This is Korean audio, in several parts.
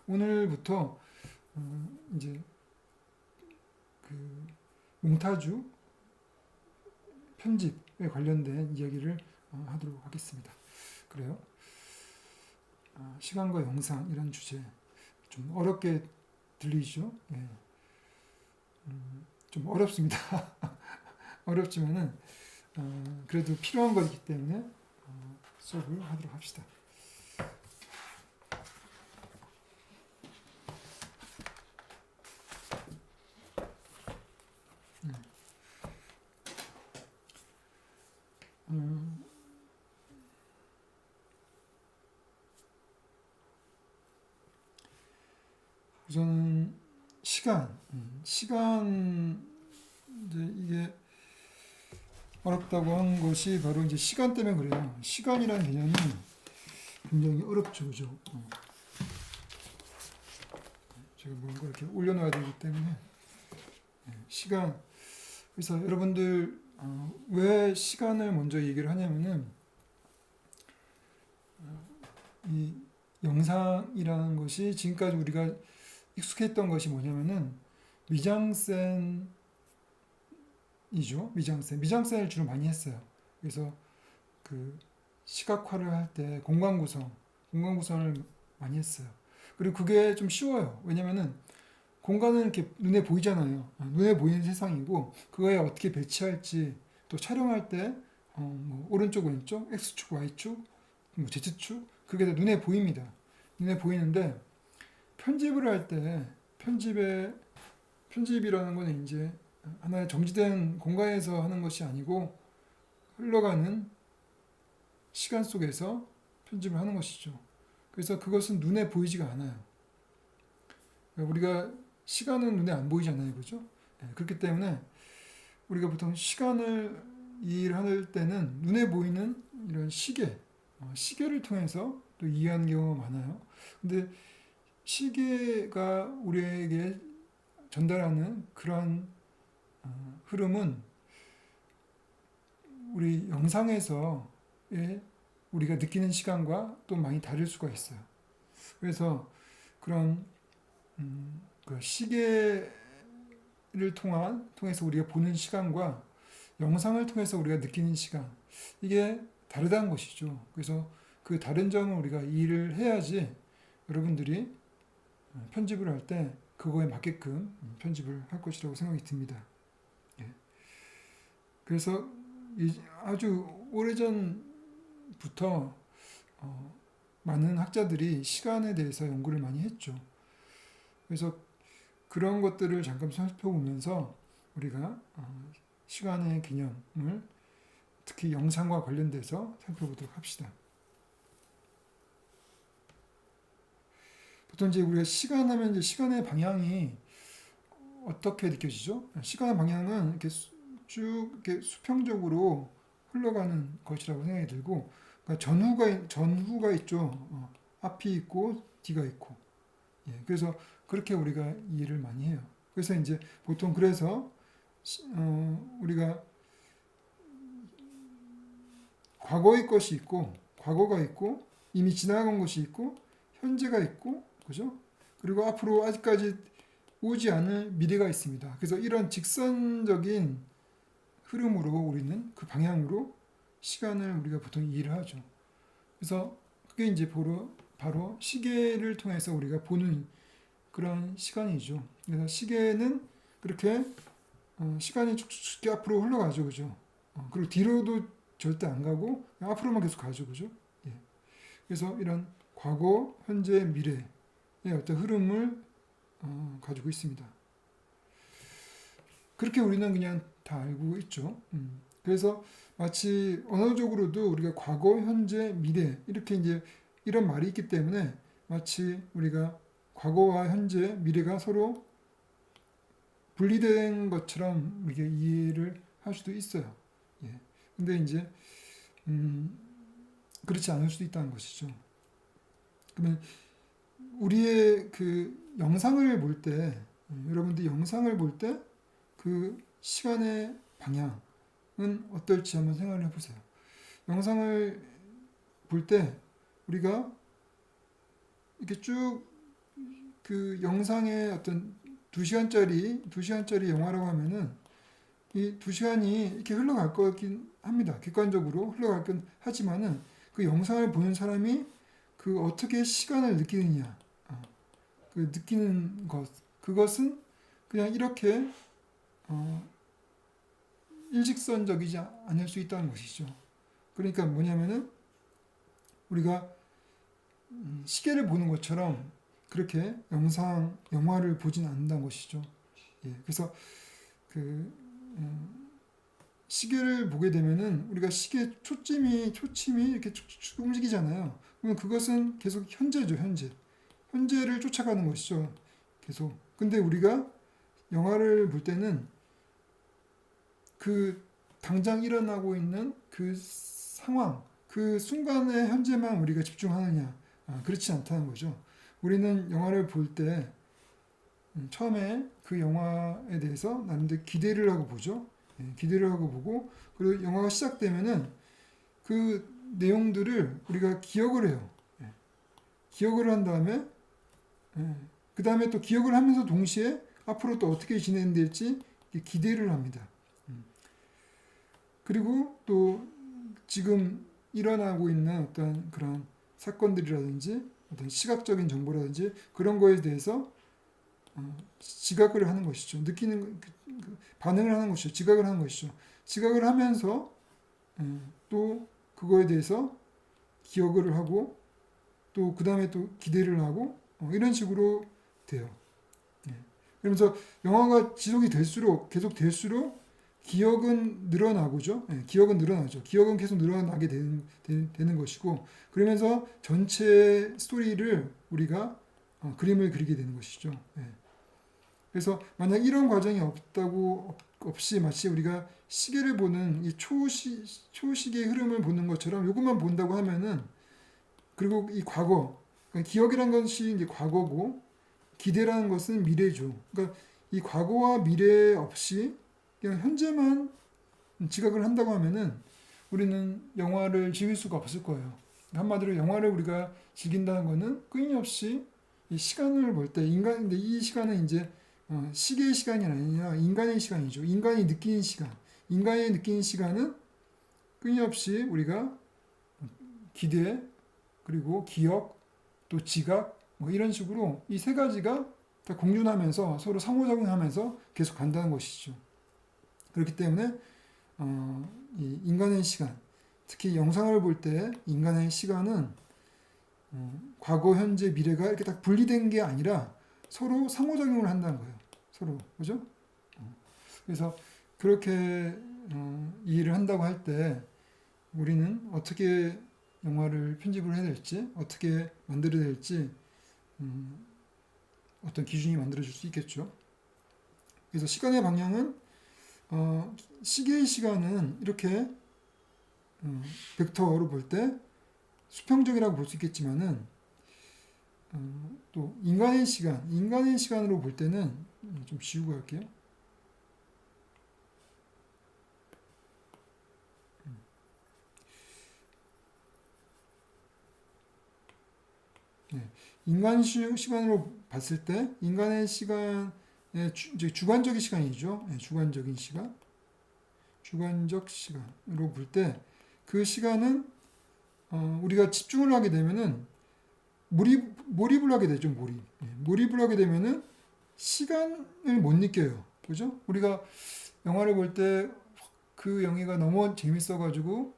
오늘부터 이제 그 몽타주 편집에 관련된 이야기를 하도록 하겠습니다. 그래요. 시간과 영상 이런 주제 좀 어렵게 들리죠? 네. 좀 어렵습니다. 어렵지만은 그래도 필요한 것이기 때문에 수업을 하도록 합시다. 음, 우선 시간 이제 이게 어렵다고 한 것이 바로 이제 시간 때문에 그래요. 시간이라는 개념이 굉장히 어렵죠, 그죠? 제가 뭔가 이렇게 올려놔야 되기 때문에 시간. 그래서 여러분들 왜 시간을 먼저 얘기를 하냐면은 이 영상이라는 것이 지금까지 우리가 익숙했던 것이 뭐냐면은 미장센이죠. 미장센을 주로 많이 했어요. 그래서 그 시각화를 할 때 공간 구성을 많이 했어요. 그리고 그게 좀 쉬워요. 왜냐면은 공간은 이렇게 눈에 보이잖아요. 눈에 보이는 세상이고 그거에 어떻게 배치할지 또 촬영할 때 뭐 오른쪽 왼쪽 X축 Y축 뭐 Z축 그게 다 눈에 보입니다. 눈에 보이는데 편집을 할 때 편집이라는 거는 이제 하나의 정지된 공간에서 하는 것이 아니고 흘러가는 시간 속에서 편집을 하는 것이죠. 그래서 그것은 눈에 보이지가 않아요. 우리가 시간은 눈에 안 보이잖아요, 그죠? 그렇기 때문에 우리가 보통 시간을 이해할 때는 눈에 보이는 이런 시계를 통해서 또 이해하는 경우가 많아요. 근데 시계가 우리에게 전달하는 그러한 흐름은 우리 영상에서의 우리가 느끼는 시간과 또 많이 다를 수가 있어요. 그래서 그런 그 시계를 통해서 우리가 보는 시간과 영상을 통해서 우리가 느끼는 시간 이게 다르다는 것이죠. 그래서 그 다른 점을 우리가 이해를 해야지 여러분들이 편집을 할 때 그거에 맞게끔 편집을 할 것이라고 생각이 듭니다. 예. 그래서 아주 오래전부터 많은 학자들이 시간에 대해서 연구를 많이 했죠. 그래서 그런 것들을 잠깐 살펴보면서 우리가 시간의 개념을 특히 영상과 관련돼서 살펴보도록 합시다. 보통 이제 우리가 시간 하면 이제 시간의 방향이 어떻게 느껴지죠? 시간의 방향은 이렇게 쭉 이렇게 수평적으로 흘러가는 것이라고 생각이 들고, 그러니까 전후가 있죠. 앞이 있고 뒤가 있고. 예, 그래서 그렇게 우리가 이해를 많이 해요. 그래서 이제 보통 그래서 우리가 과거의 것이 있고, 과거가 있고, 이미 지나간 것이 있고, 현재가 있고, 그죠? 그리고 앞으로 아직까지 오지 않을 미래가 있습니다. 그래서 이런 직선적인 흐름으로 우리는 그 방향으로 시간을 우리가 보통 이해를 하죠. 그래서 그게 이제 바로 시계를 통해서 우리가 보는 그런 시간이죠. 그래서 시계는 그렇게 시간이 쭉쭉 앞으로 흘러가죠, 그죠? 그리고 뒤로도 절대 안 가고 앞으로만 계속 가죠, 그죠? 예. 그래서 이런 과거, 현재, 미래의 어떤 흐름을 가지고 있습니다. 그렇게 우리는 그냥 다 알고 있죠. 그래서 마치 언어적으로도 우리가 과거, 현재, 미래 이렇게 이제 이런 말이 있기 때문에 마치 우리가 과거와 현재, 미래가 서로 분리된 것처럼 이렇게 이해를 할 수도 있어요. 예. 근데 이제 그렇지 않을 수도 있다는 것이죠. 그러면 우리의 그 영상을 볼 때, 여러분들 영상을 볼 때 그 시간의 방향은 어떨지 한번 생각을 해보세요. 영상을 볼 때 우리가 이렇게 쭉 그 영상의 어떤 2시간짜리 영화라고 하면은 이 2시간이 이렇게 흘러갈 거긴 합니다. 객관적으로 흘러갈 건 하지만은 그 영상을 보는 사람이 그 어떻게 시간을 느끼느냐, 그 느끼는 것, 그것은 그냥 이렇게 일직선적이지 않을 수 있다는 것이죠. 그러니까 뭐냐면은 우리가 시계를 보는 것처럼 그렇게 영화를 보진 않는다는 것이죠. 예, 그래서 그 시계를 보게 되면은 우리가 시계 초침이 이렇게 축축 움직이잖아요. 그러면 그것은 계속 현재죠, 현재. 현재를 쫓아가는 것이죠. 계속. 근데 우리가 영화를 볼 때는 그 당장 일어나고 있는 그 상황, 그 순간의 현재만 우리가 집중하느냐? 그렇지 않다는 거죠. 우리는 영화를 볼 때 처음에 그 영화에 대해서 나름대로 기대를 하고 보죠. 예, 기대를 하고 보고 그리고 영화가 시작되면은 그 내용들을 우리가 기억을 해요. 예, 기억을 한 다음에 그 다음에 또 기억을 하면서 동시에 앞으로 또 어떻게 진행될지 기대를 합니다. 그리고 또 지금 일어나고 있는 어떤 그런 사건들이라든지 어떤 시각적인 정보라든지 그런 거에 대해서 지각을 하는 것이죠. 느끼는 반응을 하는 것이죠. 지각을 하는 것이죠. 지각을 하면서 또 그거에 대해서 기억을 하고 또 그 다음에 또 기대를 하고 이런 식으로 돼요. 예. 그러면서 영화가 지속이 될수록 계속 될수록 기억은 늘어나고죠. 예, 기억은 늘어나죠. 기억은 계속 늘어나게 되는 것이고 그러면서 전체 스토리를 우리가 그림을 그리게 되는 것이죠. 예. 그래서 만약 이런 과정이 없이 마치 우리가 시계를 보는 이 초시계의 흐름을 보는 것처럼 이것만 본다고 하면은 그리고 이 과거 그러니까 기억이란 것이 이제 과거고 기대라는 것은 미래죠. 그러니까 이 과거와 미래 없이 그냥 현재만 지각을 한다고 하면은 우리는 영화를 즐길 수가 없을 거예요. 한마디로 영화를 우리가 즐긴다는 것은 끊임없이 이 시간을 볼 때 근데 이 시간은 이제 시계의 시간이 아니라 인간의 시간이죠. 인간이 느끼는 시간. 인간이 느끼는 시간은 끊임없이 우리가 기대, 그리고 기억, 또 지각, 뭐 이런 식으로 이 세 가지가 다 공존하면서 서로 상호작용하면서 계속 간다는 것이죠. 그렇기 때문에 이 인간의 시간, 특히 영상을 볼 때 인간의 시간은 과거, 현재, 미래가 이렇게 딱 분리된 게 아니라 서로 상호작용을 한다는 거예요. 서로 그죠? 그래서 그렇게 이해를 한다고 할 때 우리는 어떻게 영화를 편집을 해야 될지 어떻게 만들어야 될지 어떤 기준이 만들어질 수 있겠죠. 그래서 시간의 방향은 시계의 시간은 이렇게 벡터로 볼 때 수평적이라고 볼 수 있겠지만은 또 인간의 시간으로 볼 때는 좀 지우고 할게요. 네. 인간 시간으로 봤을 때 인간의 시간의 주관적인 시간이죠. 네, 주관적인 시간, 주관적 시간으로 볼 때 그 시간은 우리가 집중을 하게 되면은 몰입을 하게 되죠. 몰입을 하게 되면은 시간을 못 느껴요. 그죠? 우리가 영화를 볼 때 그 영화가 너무 재밌어가지고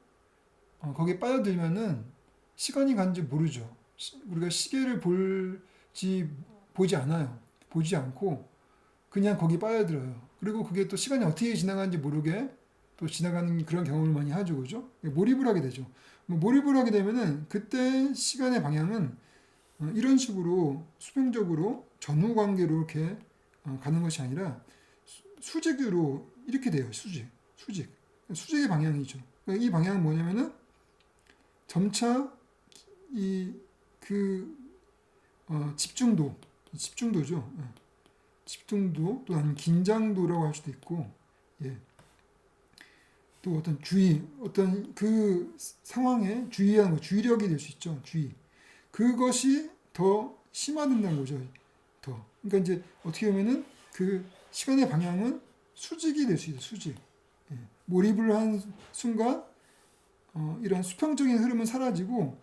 거기에 빠져들면은 시간이 간지 모르죠. 우리가 시계를 보지 않아요. 보지 않고 그냥 거기 빠져들어요. 그리고 그게 또 시간이 어떻게 지나가는지 모르게 또 지나가는 그런 경험을 많이 하죠. 그죠? 몰입을 하게 되죠. 몰입을 하게 되면은 그때 시간의 방향은 이런 식으로 수평적으로 전후 관계로 이렇게 가는 것이 아니라 수직으로 이렇게 돼요. 수직의 방향이죠. 이 방향은 뭐냐면은 점차 집중도죠. 집중도 또 아니면 긴장도라고 할 수도 있고, 예. 또 어떤 그 상황에 주의하는 거, 주의력이 될 수 있죠. 그것이 더 심화된다는 거죠. 더. 그러니까 이제 어떻게 보면은 그 시간의 방향은 수직이 될 수 있어요. 수직. 예. 몰입을 한 순간 이런 수평적인 흐름은 사라지고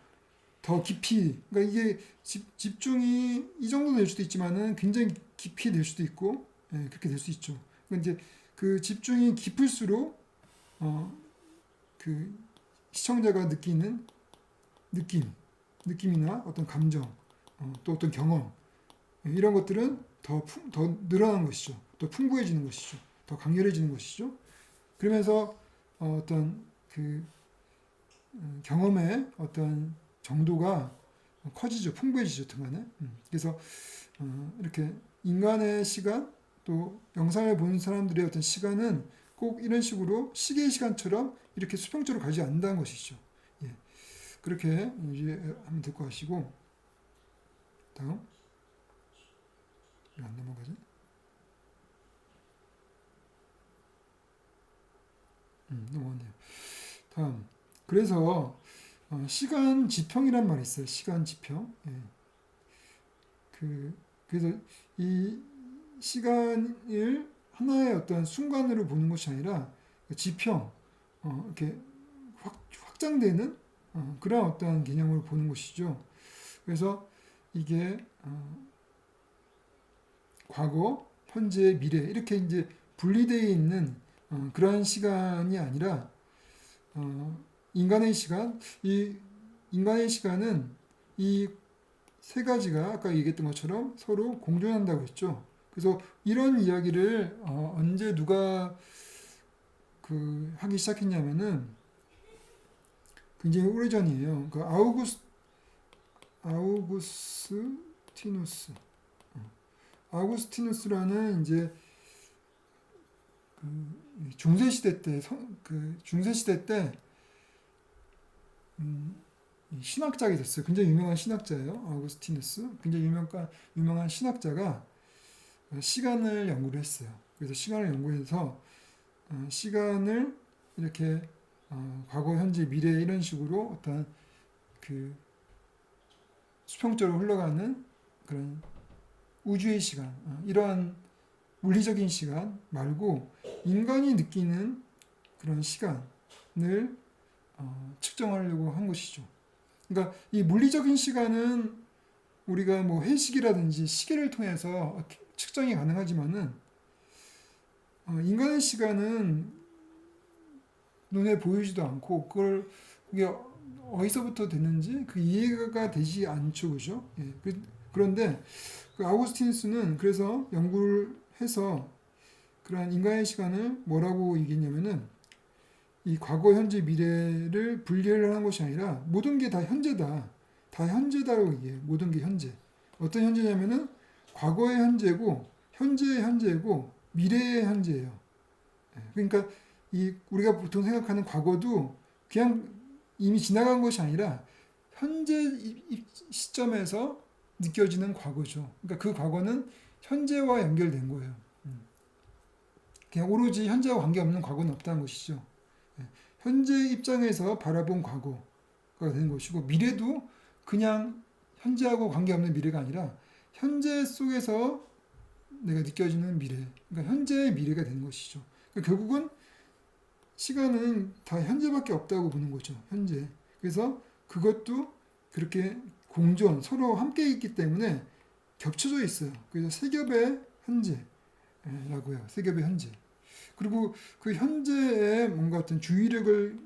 더 깊이, 그러니까 이게 집중이 이 정도 될 수도 있지만은 굉장히 깊이 될 수도 있고, 예, 그렇게 될 수 있죠. 그러니까 이제 그 집중이 깊을수록 어, 그 시청자가 느끼는 느낌이나 어떤 감정, 또 어떤 경험, 예, 이런 것들은 더 늘어나는 것이죠. 더 풍부해지는 것이죠. 더 강렬해지는 것이죠. 그러면서 어떤 그 경험의 어떤 정도가 커지죠. 풍부해지죠. 등간에. 그래서 이렇게 인간의 시간 또 영상을 보는 사람들의 어떤 시간은 꼭 이런 식으로 시계의 시간처럼 이렇게 수평적으로 가지 않는다는 것이죠. 예. 그렇게 이해하면 될 것 같시고 다음 왜 안 넘어가지? 넘어갔네요. 다음 그래서 시간 지평이란 말이 있어요. 시간 지평. 예. 그래서 이 시간을 하나의 어떤 순간으로 보는 것이 아니라 지평, 이렇게 확장되는 그런 어떤 개념으로 보는 것이죠. 그래서 이게 과거, 현재, 미래 이렇게 이제 분리되어 있는 그러한 시간이 아니라 인간의 시간, 이 인간의 시간은 이 세 가지가 아까 얘기했던 것처럼 서로 공존한다고 했죠. 그래서 이런 이야기를 언제 누가 하기 시작했냐면은 굉장히 오래전이에요. 아우구스티누스. 아우구스티누스라는 이제 중세 시대 때 중세 시대 때 신학자가 됐어요. 굉장히 유명한 신학자예요. 아우구스티누스. 굉장히 유명한 신학자가 시간을 연구를 했어요. 그래서 시간을 연구해서 시간을 이렇게 과거, 현재, 미래 이런 식으로 어떤 그 수평적으로 흘러가는 그런 우주의 시간, 이러한 물리적인 시간 말고 인간이 느끼는 그런 시간을 측정하려고 한 것이죠. 그러니까 이 물리적인 시간은 우리가 뭐 회식이라든지 시계를 통해서 측정이 가능하지만은 인간의 시간은 눈에 보이지도 않고 그게 어디서부터 됐는지 그 이해가 되지 않죠, 그죠? 예. 그런데 그 아우구스티누스는 그래서 연구를 해서 그러한 인간의 시간을 뭐라고 얘기했냐면은 이 과거, 현재, 미래를 분리를 하는 것이 아니라 모든 게 다 현재다. 다 현재다라고 얘기해요. 모든 게 현재. 어떤 현재냐면은 과거의 현재고 현재의 현재고 미래의 현재예요. 그러니까 우리가 보통 생각하는 과거도 그냥 이미 지나간 것이 아니라 현재 시점에서 느껴지는 과거죠. 그러니까 그 과거는 현재와 연결된 거예요. 그냥 오로지 현재와 관계없는 과거는 없다는 것이죠. 현재 입장에서 바라본 과거가 되는 것이고 미래도 그냥 현재하고 관계없는 미래가 아니라 현재 속에서 내가 느껴지는 미래, 그러니까 현재의 미래가 되는 것이죠. 그러니까 결국은 시간은 다 현재밖에 없다고 보는 거죠. 현재. 그래서 그것도 그렇게 공존, 서로 함께 있기 때문에 겹쳐져 있어요. 그래서 세 겹의 현재라고 해요. 세 겹의 현재. 그리고 그 현재에 뭔가 어떤 주의력을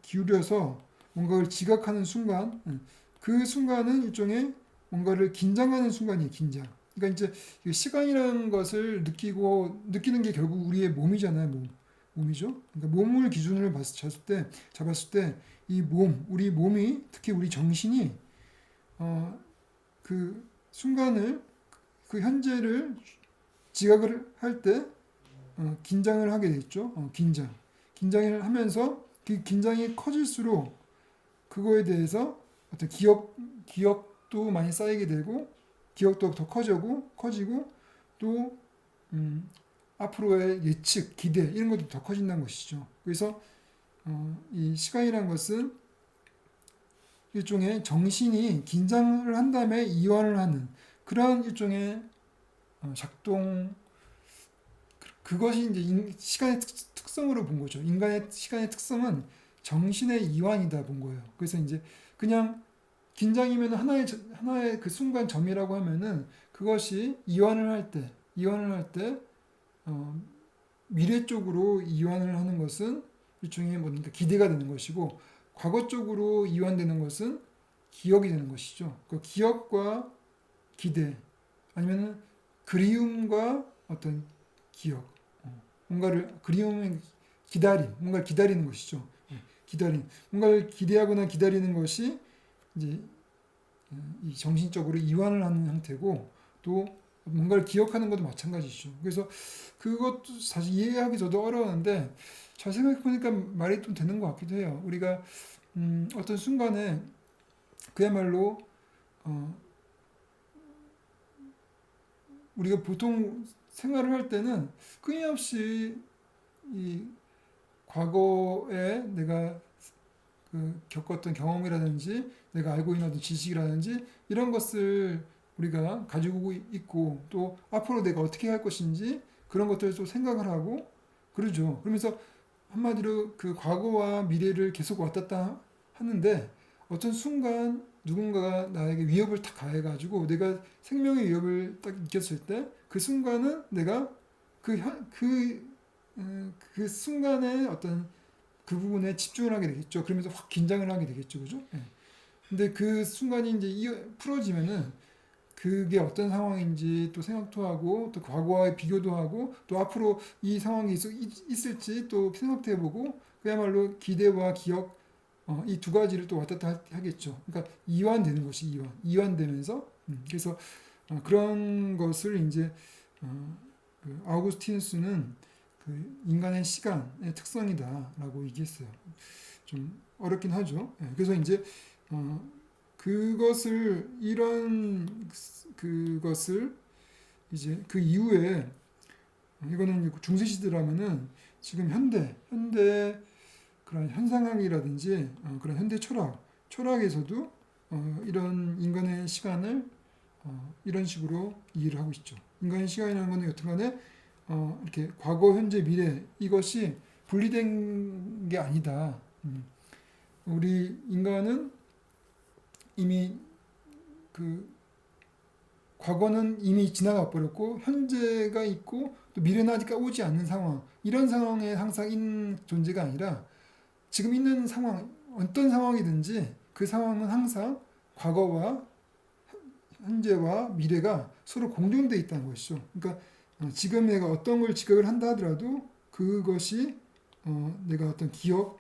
기울여서 뭔가를 지각하는 순간, 그 순간은 일종의 뭔가를 긴장하는 순간이에요. 긴장. 그러니까 이제 시간이라는 것을 느끼는 게 결국 우리의 몸이잖아요. 몸이죠. 그러니까 몸을 기준으로 잡았을 때 이 우리 몸이 특히 우리 정신이 그 순간을 그 현재를 지각을 할 때 긴장을 하게 됐죠. 긴장을 하면서 그 긴장이 커질수록 그거에 대해서 어떤 기억도 많이 쌓이게 되고 기억도 더 커지고 또 앞으로의 예측, 기대 이런 것도 더 커진다는 것이죠. 그래서 이 시간이라는 것은 일종의 정신이 긴장을 한 다음에 이완을 하는 그러한 일종의 작동, 그것이 이제 시간의 특성으로 본 거죠. 인간의 시간의 특성은 정신의 이완이다 본 거예요. 그래서 이제 그냥 긴장이면 하나의 그 순간 점이라고 하면은 그것이 이완을 할 때, 미래 쪽으로 이완을 하는 것은 일종의 뭔가 기대가 되는 것이고, 과거 쪽으로 이완되는 것은 기억이 되는 것이죠. 그 기억과 기대, 아니면은 그리움과 어떤 기억, 뭔가를 그리움은 뭔가를 기다리는 것이죠. 뭔가를 기대하거나 기다리는 것이 이제 이 정신적으로 이완을 하는 형태고, 또 뭔가를 기억하는 것도 마찬가지죠. 그래서 그것도 사실 이해하기 저도 어려웠는데 잘 생각해 보니까 말이 좀 되는 것 같기도 해요. 우리가 어떤 순간에 그야말로 어, 우리가 보통 생활을 할 때는 끊임없이 이 과거에 내가 겪었던 경험이라든지 내가 알고 있는 어떤 지식이라든지 이런 것을 우리가 가지고 있고, 또 앞으로 내가 어떻게 할 것인지 그런 것들을 또 생각을 하고 그러죠. 그러면서 한마디로 그 과거와 미래를 계속 왔다 갔다 하는데, 어떤 순간 누군가가 나에게 위협을 딱 가해가지고 내가 생명의 위협을 딱 느꼈을 때 그 순간은 내가 그, 현, 그, 그 순간에 어떤 그 부분에 집중을 하게 되겠죠. 그러면서 확 긴장을 하게 되겠죠. 그죠? 예. 근데 그 순간이 이제 풀어지면은 그게 어떤 상황인지 또 생각도 하고, 또 과거와의 비교도 하고, 또 앞으로 이 상황이 있을지 또 생각도 해보고, 그야말로 기대와 기억, 이 두 가지를 또 왔다 갔다 하겠죠. 그러니까 이완되는 것이 이완되면서, 그래서 그런 것을 이제 그 아우구스티누스는 그 인간의 시간의 특성이다라고 얘기했어요. 좀 어렵긴 하죠. 예, 그래서 이제 어, 그것을 이제 그 이후에, 이거는 중세 시대라면은 지금 현대 그런 현상학이라든지 그런 현대 철학에서도 이런 인간의 시간을 이런 식으로 이해를 하고 있죠. 인간의 시간이라는 것은 여튼간에 이렇게 과거, 현재, 미래 이것이 분리된 게 아니다. 우리 인간은 이미 그 과거는 이미 지나가 버렸고, 현재가 있고, 또 미래는 아직 오지 않는 상황, 이런 상황에 항상 있는 존재가 아니라 지금 있는 상황, 어떤 상황이든지 그 상황은 항상 과거와 현재와 미래가 서로 공존되어 있다는 것이죠. 그러니까 지금 내가 어떤 걸 지각을 한다 하더라도 그것이 내가 어떤 기억,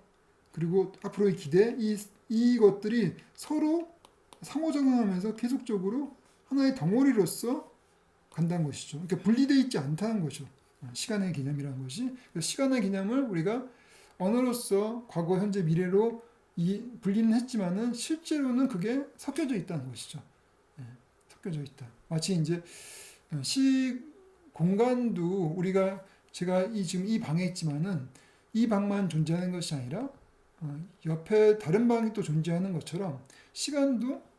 그리고 앞으로의 기대, 이것들이 서로 상호작용하면서 계속적으로 하나의 덩어리로서 간다는 것이죠. 그러니까 분리되어 있지 않다는 거죠. 시간의 개념이라는 것이. 시간의 개념을 우리가 언어로서 과거, 현재, 미래로 분리는 했지만은 실제로는 그게 섞여져 있다는 것이죠. 예, 섞여져 있다. 마치 이제 공간도 제가 지금 이 방에 있지만은 이 방만 존재하는 것이 아니라 옆에 다른 방이 또 존재하는 것처럼, 시간도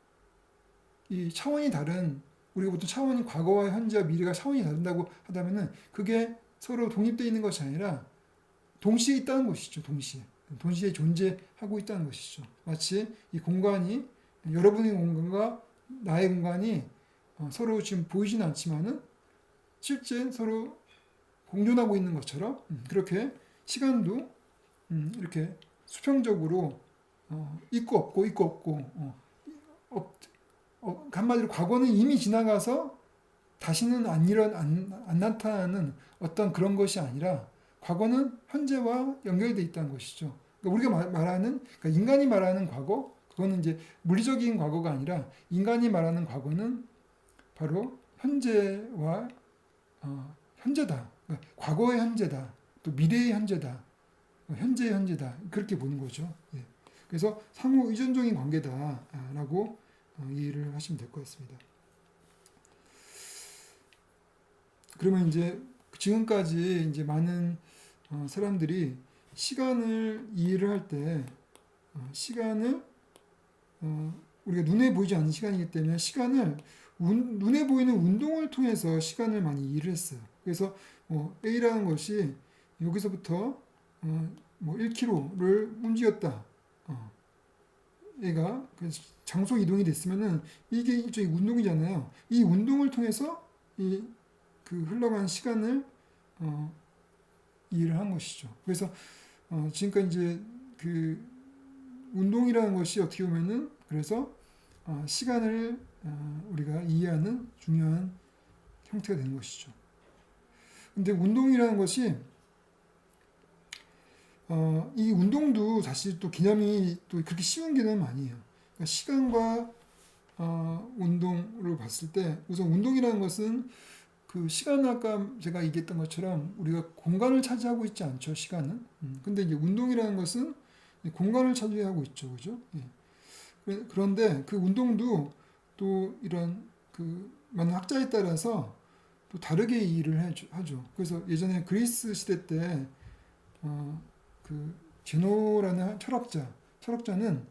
이 차원이 다른, 우리가 보통 차원이 과거와 현재와 미래가 차원이 다른다고 하다면은 그게 서로 독립되어 있는 것이 아니라 동시에 있다는 것이죠. 동시에 존재하고 있다는 것이죠. 마치 이 공간이, 여러분의 공간과 나의 공간이 서로 지금 보이지는 않지만은 실제 서로 공존하고 있는 것처럼, 그렇게 시간도 이렇게 수평적으로 있고 없고 한마디로 과거는 이미 지나가서 다시는 안 나타나는 어떤 그런 것이 아니라, 과거는 현재와 연결되어 있다는 것이죠. 그러니까 우리가 그러니까 인간이 말하는 과거, 그거는 이제 물리적인 과거가 아니라, 인간이 말하는 과거는 바로 현재와 현재다. 그러니까 과거의 현재다. 또 미래의 현재다. 현재의 현재다. 그렇게 보는 거죠. 예. 그래서 상호 의존적인 관계다라고 이해를 하시면 될 것 같습니다. 그러면 이제 지금까지 이제 많은 사람들이 시간을 이해를 할 때, 시간을 우리가 눈에 보이지 않는 시간이기 때문에 시간을 눈에 보이는 운동을 통해서 시간을 많이 이해를 했어요. 그래서 A라는 것이 여기서부터 뭐 1km를 움직였다. 얘가 장소 이동이 됐으면은 이게 일종의 운동이잖아요. 이 운동을 통해서 이 그 흘러간 시간을 이해를 한 것이죠. 그래서 지금까지 이제 그 운동이라는 것이 어떻게 보면은 그래서 시간을 우리가 이해하는 중요한 형태가 되는 것이죠. 근데 운동이라는 것이 이 운동도 사실 또 개념이 또 그렇게 쉬운 개념은 아니에요. 그러니까 시간과 운동으로 봤을 때 우선 운동이라는 것은 그 시간은 아까 제가 얘기했던 것처럼 우리가 공간을 차지하고 있지 않죠, 시간은. 근데 이제 운동이라는 것은 공간을 차지하고 있죠, 그죠? 예. 그런데 그 운동도 또 이런 그 많은 학자에 따라서 또 다르게 이해를 하죠. 그래서 예전에 그리스 시대 때 그 제노라는 철학자는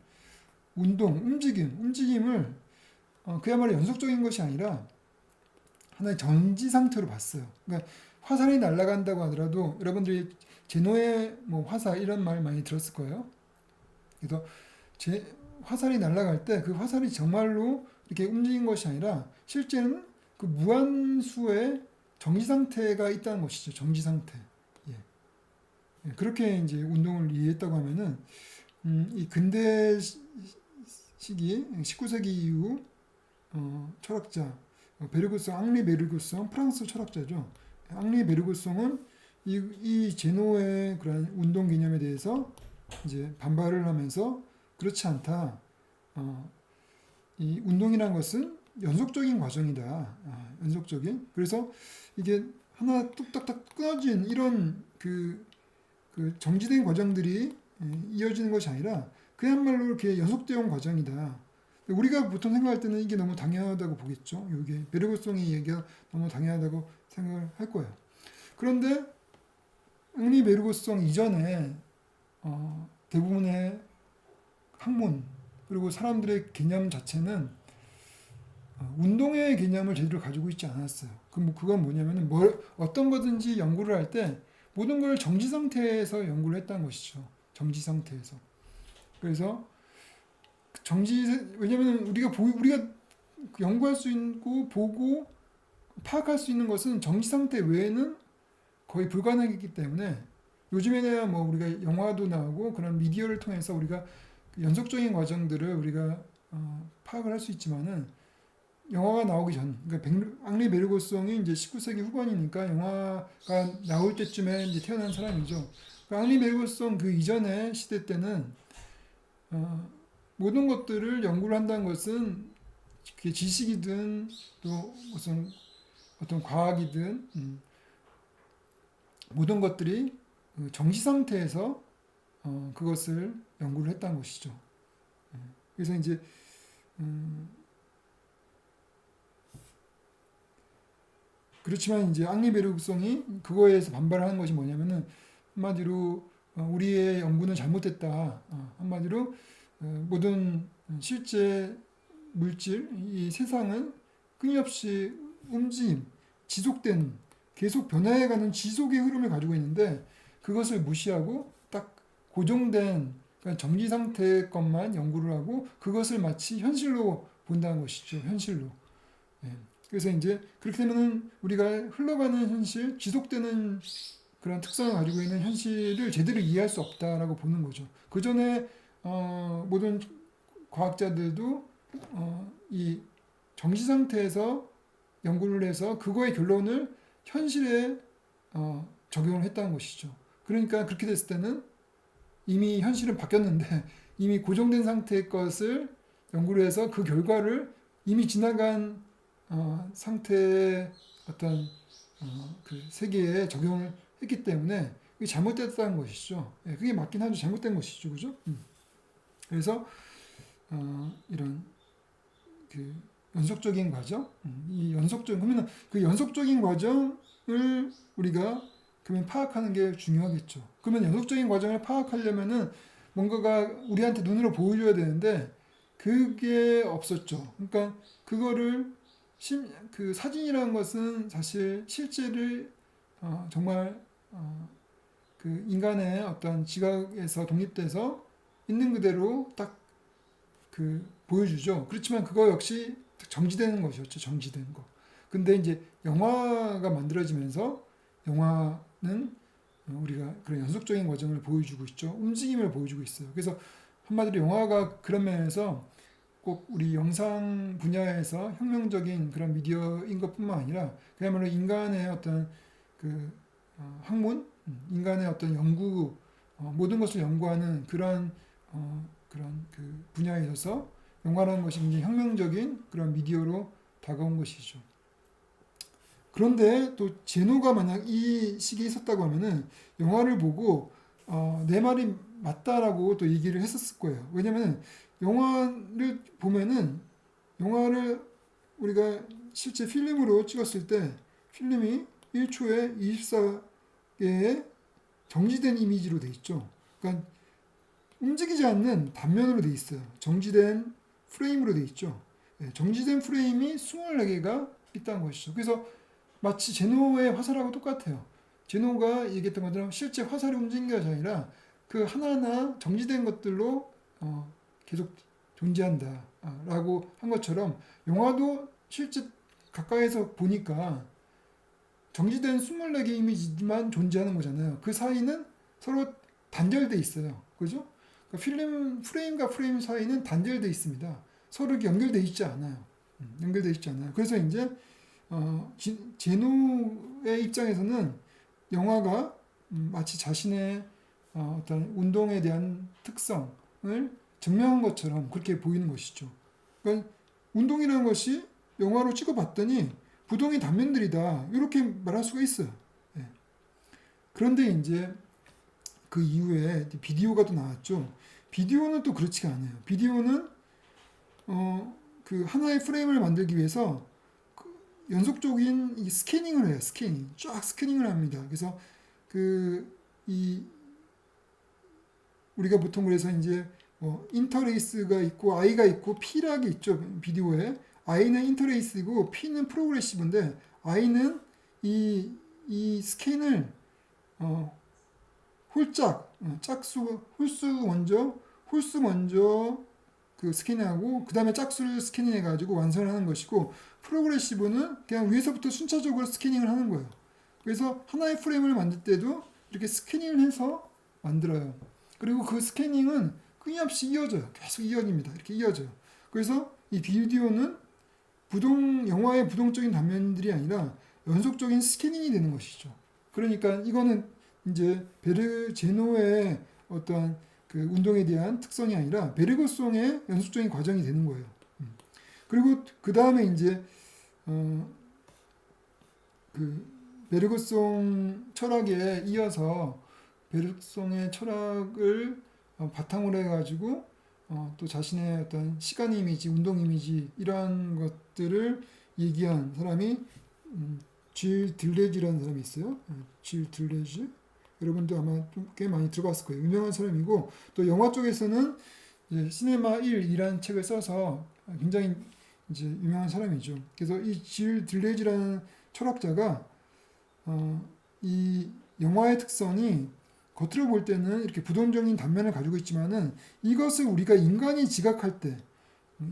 움직임을 그야말로 연속적인 것이 아니라 하나의 전지 상태로 봤어요. 그러니까 화살이 날아간다고 하더라도 여러분들이 제노의 뭐 화살 이런 말 많이 들었을 거예요. 그래서 화살이 날아갈 때 그 화살이 정말로 이렇게 움직인 것이 아니라 실제는 그 무한수의 정지 상태가 있다는 것이죠. 정지 상태. 예. 그렇게 이제 운동을 이해했다고 하면은 이 근대 시기 19세기 이후 철학자 앙리 베르그송 프랑스 철학자죠. 앙리 베르그송은 이 제노의 그런 운동 개념에 대해서 이제 반발을 하면서 그렇지 않다. 이 운동이라는 것은 연속적인 과정이다. 연속적인. 그래서 이게 하나 뚝딱딱 끊어진 이런 그 정지된 과정들이 이어지는 것이 아니라 그야말로 이렇게 연속되어 온 과정이다. 우리가 보통 생각할 때는 이게 너무 당연하다고 보겠죠. 이게 베르그송의 얘기가 너무 당연하다고 생각을 할 거예요. 그런데 앙리 베르그송 이전에 대부분의 학문 그리고 사람들의 개념 자체는 운동의 개념을 제대로 가지고 있지 않았어요. 그건 뭐냐면은 어떤 거든지 연구를 할 때 모든 걸 정지 상태에서 연구를 했다는 것이죠. 정지 상태에서. 그래서 왜냐면 우리가 연구할 수 있고 보고 파악할 수 있는 것은 정지 상태 외에는 거의 불가능했기 때문에 요즘에는 뭐 우리가 영화도 나오고 그런 미디어를 통해서 우리가 연속적인 과정들을 우리가 파악을 할 수 있지만은 영화가 나오기 전, 그러니까 앙리 베르그송이 이제 19세기 후반이니까 영화가 나올 때쯤에 이제 태어난 사람이죠. 그러니까 앙리 베르그송 그 이전의 시대 때는 모든 것들을 연구를 한다는 것은 그게 지식이든 또 무슨 어떤 과학이든 모든 것들이 정시 상태에서 그것을 연구를 했다는 것이죠. 그래서 이제 그렇지만 이제 앙리 베르그송이 그거에 대해서 반발하는 것이 뭐냐면은 한마디로 우리의 연구는 잘못됐다. 한마디로 모든 실제 물질, 이 세상은 끊임없이 움직임, 계속 변화해가는 지속의 흐름을 가지고 있는데 그것을 무시하고 딱 고정된 그러니까 정지 상태의 것만 연구를 하고 그것을 마치 현실로 본다는 것이죠. 현실로. 예. 그래서 이제 그렇게 되면은 우리가 흘러가는 현실, 지속되는 그런 특성을 가지고 있는 현실을 제대로 이해할 수 없다라고 보는 거죠. 그 전에 모든 과학자들도 이 정지 상태에서 연구를 해서 그거의 결론을 현실에 적용을 했다는 것이죠. 그러니까 그렇게 됐을 때는 이미 현실은 바뀌었는데 이미 고정된 상태의 것을 연구를 해서 그 결과를 이미 지나간 상태의 어떤 그 세계에 적용을 했기 때문에 그게 잘못됐다는 것이죠. 예, 그게 맞긴 하죠. 잘못된 것이죠, 그죠? 그래서 이런 그 연속적인 과정, 그러면 그 연속적인 과정을 우리가 그러면 파악하는 게 중요하겠죠. 그러면 연속적인 과정을 파악하려면은 뭔가가 우리한테 눈으로 보여줘야 되는데 그게 없었죠. 그러니까 그거를 그 사진이라는 것은 사실 실제를 정말 그 인간의 어떤 지각에서 독립돼서 있는 그대로 딱 그 보여주죠. 그렇지만 그거 역시 정지되는 것이었죠. 정지된 거. 근데 이제 영화가 만들어지면서 영화는 우리가 그런 연속적인 과정을 보여주고 있죠. 움직임을 보여주고 있어요. 그래서 한마디로 영화가 그런 면에서 꼭 우리 영상 분야에서 혁명적인 그런 미디어인 것뿐만 아니라 그야말로 인간의 어떤 그 학문, 인간의 어떤 연구, 모든 것을 연구하는 그런 그 분야에 있어서 영화라는 것이 굉장히 혁명적인 그런 미디어로 다가온 것이죠. 그런데 또 제노가 만약 이 시기에 있었다고 하면은 영화를 보고 내 말이 맞다라고 또 얘기를 했었을 거예요. 왜냐면은 영화를 보면은 영화를 우리가 실제 필름으로 찍었을 때 필름이 1초에 24개의 정지된 이미지로 돼 있죠. 그러니까 움직이지 않는 단면으로 돼 있어요. 정지된 프레임으로 돼 있죠. 예, 정지된 프레임이 24개가 있다는 것이죠. 그래서 마치 제노의 화살하고 똑같아요. 제노가 얘기했던 것처럼 실제 화살이 움직이는 것이 아니라 그 하나하나 정지된 것들로 계속 존재한다 라고 한 것처럼 영화도 실제 가까이서 보니까 정지된 24개 이미지만 존재하는 거잖아요. 그 사이는 서로 단절돼 있어요. 그죠? 그러니까 프레임과 프레임 사이는 단절돼 있습니다. 서로 이렇게 연결돼 있지 않아요. 연결돼 있지 않아요. 그래서 이제 제노의 입장에서는 영화가 마치 자신의 어떤 운동에 대한 특성을 증명한 것처럼 그렇게 보이는 것이죠. 그러니까 운동이라는 것이 영화로 찍어봤더니 부동의 단면들이다 이렇게 말할 수가 있어요. 예. 그런데 이제 그 이후에 비디오가 또 나왔죠. 비디오는 또 그렇지가 않아요. 비디오는 그 하나의 프레임을 만들기 위해서 연속적인 이 스캐닝을 해요. 스캐닝. 쫙 스캐닝을 합니다. 그래서 이 우리가 보통 그래서 이제 인터레이스가 있고 I가 있고 P라는 게 있죠. 비디오에. I는 인터레이스이고 P는 프로그레시브인데 I는 이 스캔을 홀수 먼저 그 스캐닝하고 그 다음에 짝수를 스캐닝해 가지고 완성을 하는 것이고 프로그레시브는 그냥 위에서부터 순차적으로 스캐닝을 하는 거예요. 그래서 하나의 프레임을 만들 때도 이렇게 스캐닝을 해서 만들어요. 그리고 그 스캐닝은 끊임없이 이어져요. 계속 이어집니다. 이렇게 이어져요. 그래서 이 비디오는 영화의 부동적인 단면들이 아니라 연속적인 스캐닝이 되는 것이죠. 그러니까 이거는 이제 베르제노의 어떤 그 운동에 대한 특성이 아니라 베르그송의 연속적인 과정이 되는 거예요. 그리고 그 다음에 이제 그 베르그송 철학에 이어서 베르그송의 철학을 바탕으로 해가지고 또 자신의 어떤 시간 이미지, 운동 이미지 이러한 것들을 얘기한 사람이 질 들레지라는 사람이 있어요. 질 들레지. 여러분도 아마 좀 꽤 많이 들어봤을 거예요. 유명한 사람이고 또 영화 쪽에서는 이제 시네마 1이라는 책을 써서 굉장히 이제 유명한 사람이죠. 그래서 이 질 들레지라는 철학자가 이 영화의 특성이 겉으로 볼 때는 이렇게 부동적인 단면을 가지고 있지만은 이것을 우리가 인간이 지각할 때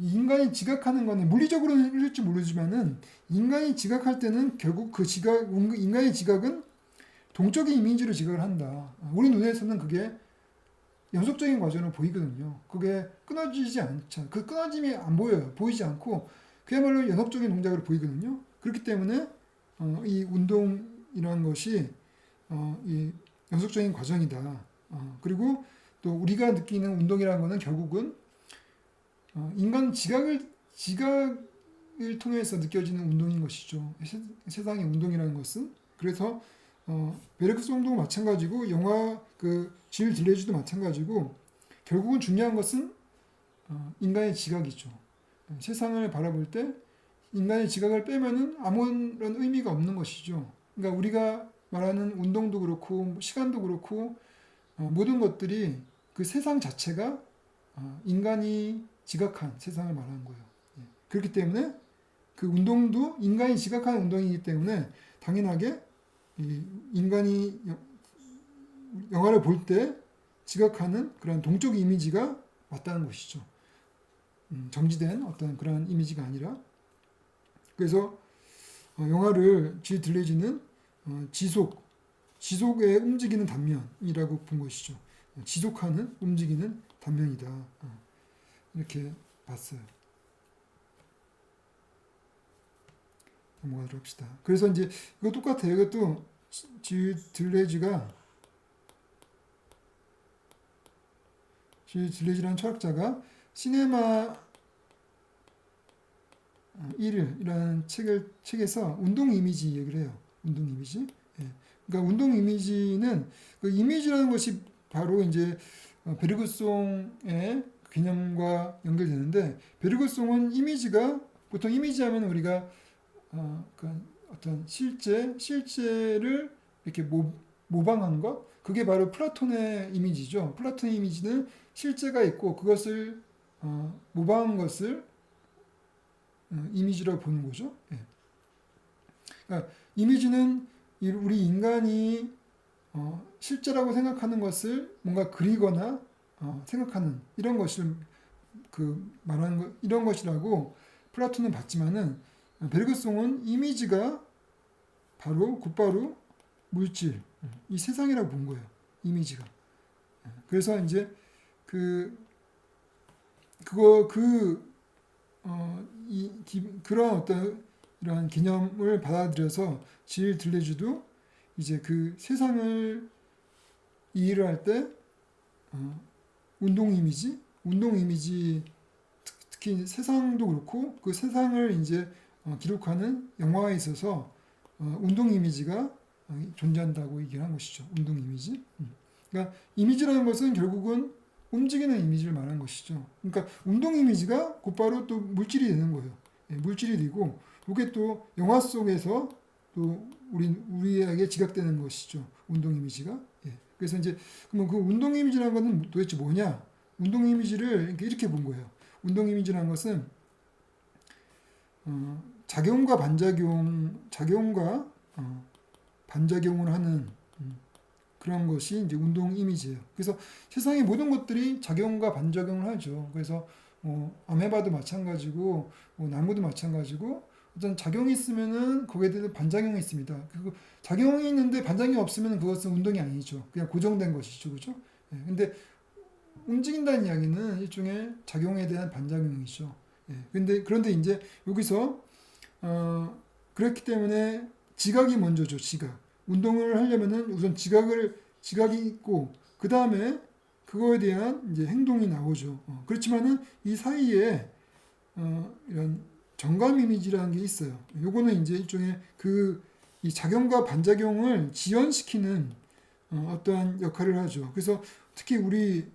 인간이 지각하는 거는 물리적으로는 이럴지 모르지만은 인간이 지각할 때는 결국 인간의 지각은 동적인 이미지로 지각을 한다. 우리 눈에서는 그게 연속적인 과정으로 보이거든요. 그게 끊어지지 않죠. 그 끊어짐이 안 보여요. 보이지 않고 그야말로 연속적인 동작으로 보이거든요. 그렇기 때문에 이 운동이라는 것이 이 연속적인 과정이다. 그리고 또 우리가 느끼는 운동이라는 것은 결국은 인간 지각을 통해서 느껴지는 운동인 것이죠. 세상의 운동이라는 것은. 그래서 베르크송도 마찬가지고 영화 질 들레주도 마찬가지고 결국은 중요한 것은 인간의 지각이죠. 세상을 바라볼 때 인간의 지각을 빼면은 아무런 의미가 없는 것이죠. 그러니까 우리가 말하는 운동도 그렇고 시간도 그렇고 모든 것들이 그 세상 자체가 인간이 지각한 세상을 말하는 거예요. 그렇기 때문에 그 운동도 인간이 지각하는 운동이기 때문에 당연하게 이 인간이 영화를 볼 때 지각하는 그런 동적 이미지가 맞다는 것이죠. 정지된 어떤 그런 이미지가 아니라. 그래서 영화를 들려지는 지속에 움직이는 단면이라고 본 것이죠. 지속하는 움직이는 단면이다. 이렇게 봤어요. 넘어가도록 합시다. 그래서 이제 이거 똑같아요. 이것도 질레지라는 철학자가 시네마 1이라는 책에서 운동 이미지 얘기를 해요. 운동 이미지. 예. 그러니까 운동 이미지는 그 이미지라는 것이 바로 이제 베르그송의 개념과 연결되는데 베르그송은 이미지가 보통 이미지하면 우리가 그 어떤 실제를 이렇게 모방한 것 그게 바로 플라톤의 이미지죠. 플라톤의 이미지는 실제가 있고 그것을 모방한 것을 이미지라고 보는 거죠. 예. 그러니까 이미지는 우리 인간이 실제라고 생각하는 것을 뭔가 그리거나 생각하는 이런 것을 말하는 것 이런 것이라고 플라톤은 봤지만은 베르그송은 이미지가 곧바로 물질 이 세상이라고 본 거예요. 이미지가. 그래서 이제 그런 어떤 이러한 개념을 받아들여서 질 들레주도 이제 그 세상을 이해를 할 때 운동 이미지 특히 세상도 그렇고 그 세상을 이제 기록하는 영화에 있어서 운동 이미지가 존재한다고 얘기를 한 것이죠. 운동 이미지. 그러니까 이미지라는 것은 결국은 움직이는 이미지를 말하는 것이죠. 그러니까 운동 이미지가 곧바로 또 물질이 되는 거예요. 예, 물질이 되고 그게 또 영화 속에서 또 우리에게 지각되는 것이죠. 운동 이미지가. 예. 그래서 이제 그러면 그 운동 이미지라는 것은 도대체 뭐냐? 운동 이미지를 이렇게 본 거예요. 운동 이미지라는 것은 작용과 반작용을 하는 그런 것이 이제 운동 이미지예요. 그래서 세상의 모든 것들이 작용과 반작용을 하죠. 그래서 아메바도 마찬가지고 나무도 마찬가지고 어떤 작용이 있으면은 거기에 대해서 반작용이 있습니다. 그리고 작용이 있는데 반작용이 없으면 그것은 운동이 아니죠. 그냥 고정된 것이죠, 그렇죠? 예, 근데 움직인다는 이야기는 일종의 작용에 대한 반작용이죠. 예, 그런데 이제 여기서 그렇기 때문에 지각이 먼저죠. 운동을 하려면은 우선 지각이 있고 그 다음에 그거에 대한 이제 행동이 나오죠. 그렇지만은 이 사이에 이런 정감 이미지라는 게 있어요. 요거는 이제 일종의 이 작용과 반작용을 지연시키는 어떠한 역할을 하죠. 그래서 특히 우리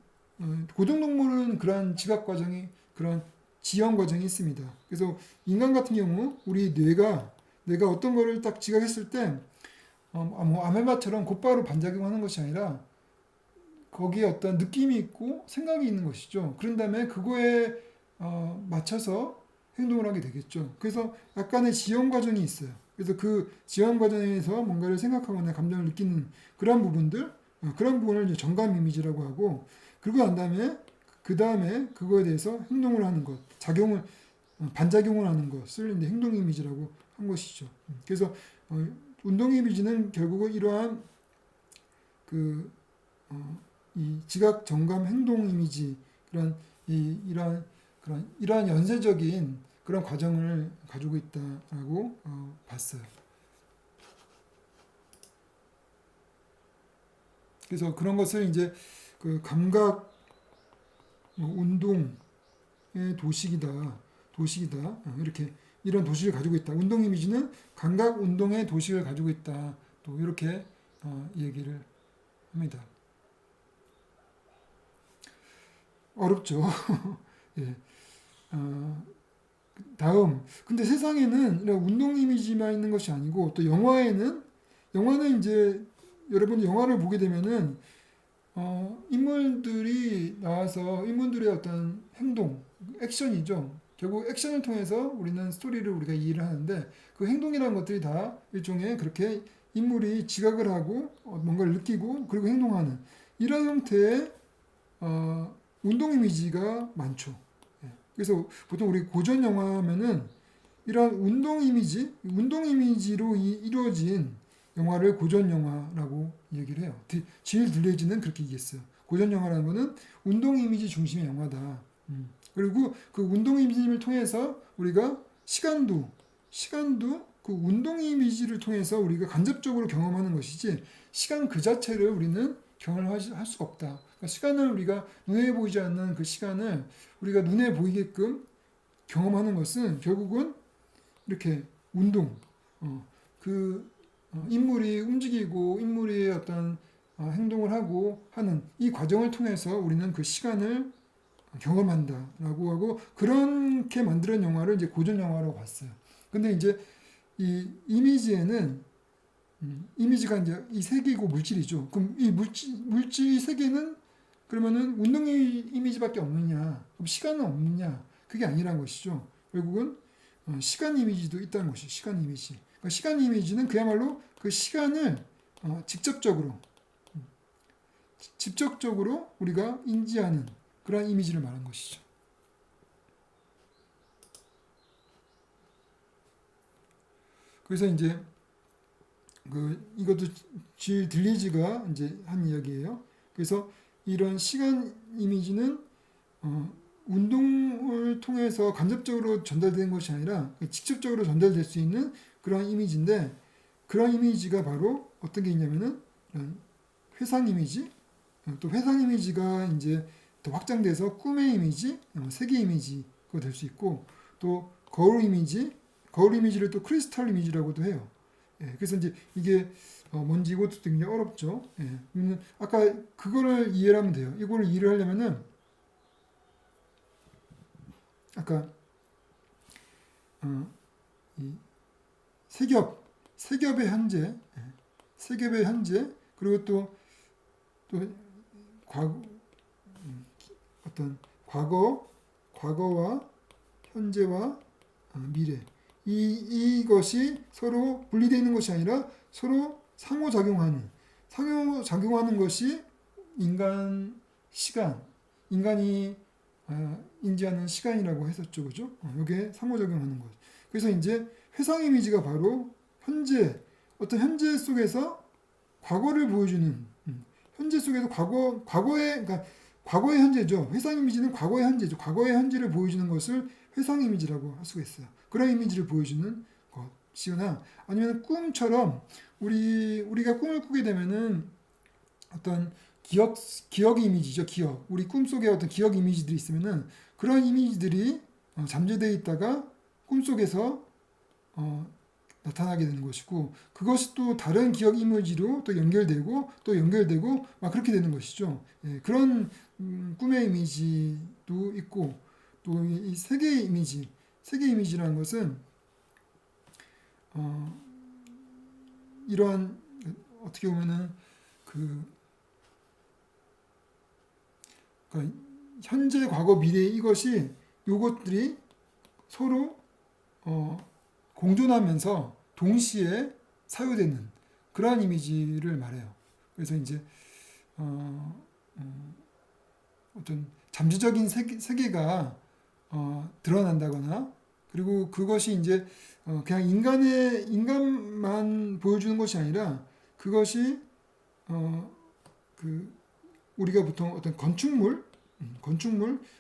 고등동물은 그러한 지각 과정이 그런 지연 과정이 있습니다. 그래서 인간 같은 경우 우리 내가 어떤 거를 딱 지각했을 때 아메바처럼 곧바로 반작용하는 것이 아니라 거기에 어떤 느낌이 있고 생각이 있는 것이죠. 그런 다음에 그거에 맞춰서 행동을 하게 되겠죠. 그래서 약간의 지연 과정이 있어요. 그래서 그 지연 과정에서 뭔가를 생각하거나 감정을 느끼는 그런 부분을 이제 정감 이미지라고 하고 그러고 난 다음에 그 다음에 그거에 대해서 행동을 하는 것, 반작용을 하는 것을 이제 행동 이미지라고 한 것이죠. 그래서 운동 이미지는 결국은 이러한 이 지각 정감 행동 이미지 이러한 연쇄적인 그런 과정을 가지고 있다라고 봤어요. 그래서 그런 것을 이제 그 감각 운동의 도식이다. 이렇게 이런 도식을 가지고 있다. 운동 이미지는 감각 운동의 도식을 가지고 있다. 또 이렇게 얘기를 합니다. 어렵죠. 예. 다음. 근데 세상에는 이런 운동 이미지만 있는 것이 아니고 또 영화는 이제 여러분 영화를 보게 되면은 인물들이 나와서 인물들의 어떤 행동, 액션이죠. 결국 액션을 통해서 우리는 스토리를 우리가 이해를 하는데 그 행동이라는 것들이 다 일종의 그렇게 인물이 지각을 하고 뭔가를 느끼고 그리고 행동하는 이런 형태의 운동 이미지가 많죠. 예. 그래서 보통 우리 고전 영화하면은 이런 운동 이미지로 이루어진 영화를 고전 영화라고 얘기를 해요. 질 들레지는 그렇게 얘기했어요. 고전 영화라는 거는 운동 이미지 중심의 영화다. 그리고 그 운동 이미지를 통해서 우리가 시간도 그 운동 이미지를 통해서 우리가 간접적으로 경험하는 것이지 시간 그 자체를 우리는 경험할 수가 없다. 그러니까 시간을 우리가 눈에 보이지 않는 그 시간을 우리가 눈에 보이게끔 경험하는 것은 결국은 이렇게 운동, 인물이 움직이고 인물이 어떤 행동을 하고 하는 이 과정을 통해서 우리는 그 시간을 경험한다라고 하고 그렇게 만드는 영화를 이제 고전 영화라고 봤어요. 근데 이제 이 이미지에는 이미지가 이제 이 세계이고 물질이죠. 그럼 이 물질 세계는 그러면은 운동 이미지밖에 없느냐? 그럼 시간은 없느냐? 그게 아니란 것이죠. 결국은 시간 이미지도 있다는 것이 시간 이미지. 그러니까 시간 이미지는 그야말로 그 시간을 직접적으로 우리가 인지하는 그런 이미지를 말하는 것이죠. 그래서 이제 이것도 질 들리지가 이제 한 이야기예요. 그래서 이런 시간 이미지는 운동을 통해서 간접적으로 전달되는 것이 아니라 직접적으로 전달될 수 있는 그런 이미지인데 그런 이미지가 바로 어떤 게 있냐면은 회상 이미지, 또 회상 이미지가 이제 더 확장돼서 꿈의 이미지, 세계 이미지가 될 수 있고 또 거울 이미지를 또 크리스탈 이미지라고도 해요. 예, 그래서 이제 이게 뭔지 이것도 굉장히 어렵죠. 예, 아까 그거를 이해를 하면 돼요. 이거를 이해를 하려면은 아까 이 세겹의 현재, 세겹의 현재 그리고 또 과거, 어떤 과거와 현재와 미래 이것이 서로 분리되어 있는 것이 아니라 서로 상호작용하는 것이 인간이 인지하는 시간이라고 했었죠, 그죠? 이게 상호작용하는 것. 그래서 이제 회상 이미지가 바로 어떤 현재 속에서 과거를 보여주는, 현재 속에서 그러니까 과거의 현재죠. 회상 이미지는 과거의 현재죠. 과거의 현재를 보여주는 것을 회상 이미지라고 할 수가 있어요. 그런 이미지를 보여주는 것이거나 아니면 꿈처럼 우리가 꿈을 꾸게 되면은 어떤 기억 이미지죠. 우리 꿈속에 어떤 기억 이미지들이 있으면은 그런 이미지들이 잠재되어 있다가 꿈속에서 나타나게 되는 것이고 그것이 또 다른 기억 이미지로 또 연결되고 막 그렇게 되는 것이죠. 예, 그런 꿈의 이미지도 있고 또 이 세계의 이미지라는 것은 이러한 어떻게 보면은 그러니까 현재, 과거, 미래 이것들이 서로 공존하면서 동시에 사유되는 그러한 이미지를 말해요. 그래서 이제 어떤 잠재적인 세계가 드러난다거나 그리고 그것이 이제 그냥 인간만 보여주는 것이 아니라 그것이 우리가 보통 어떤 건축물,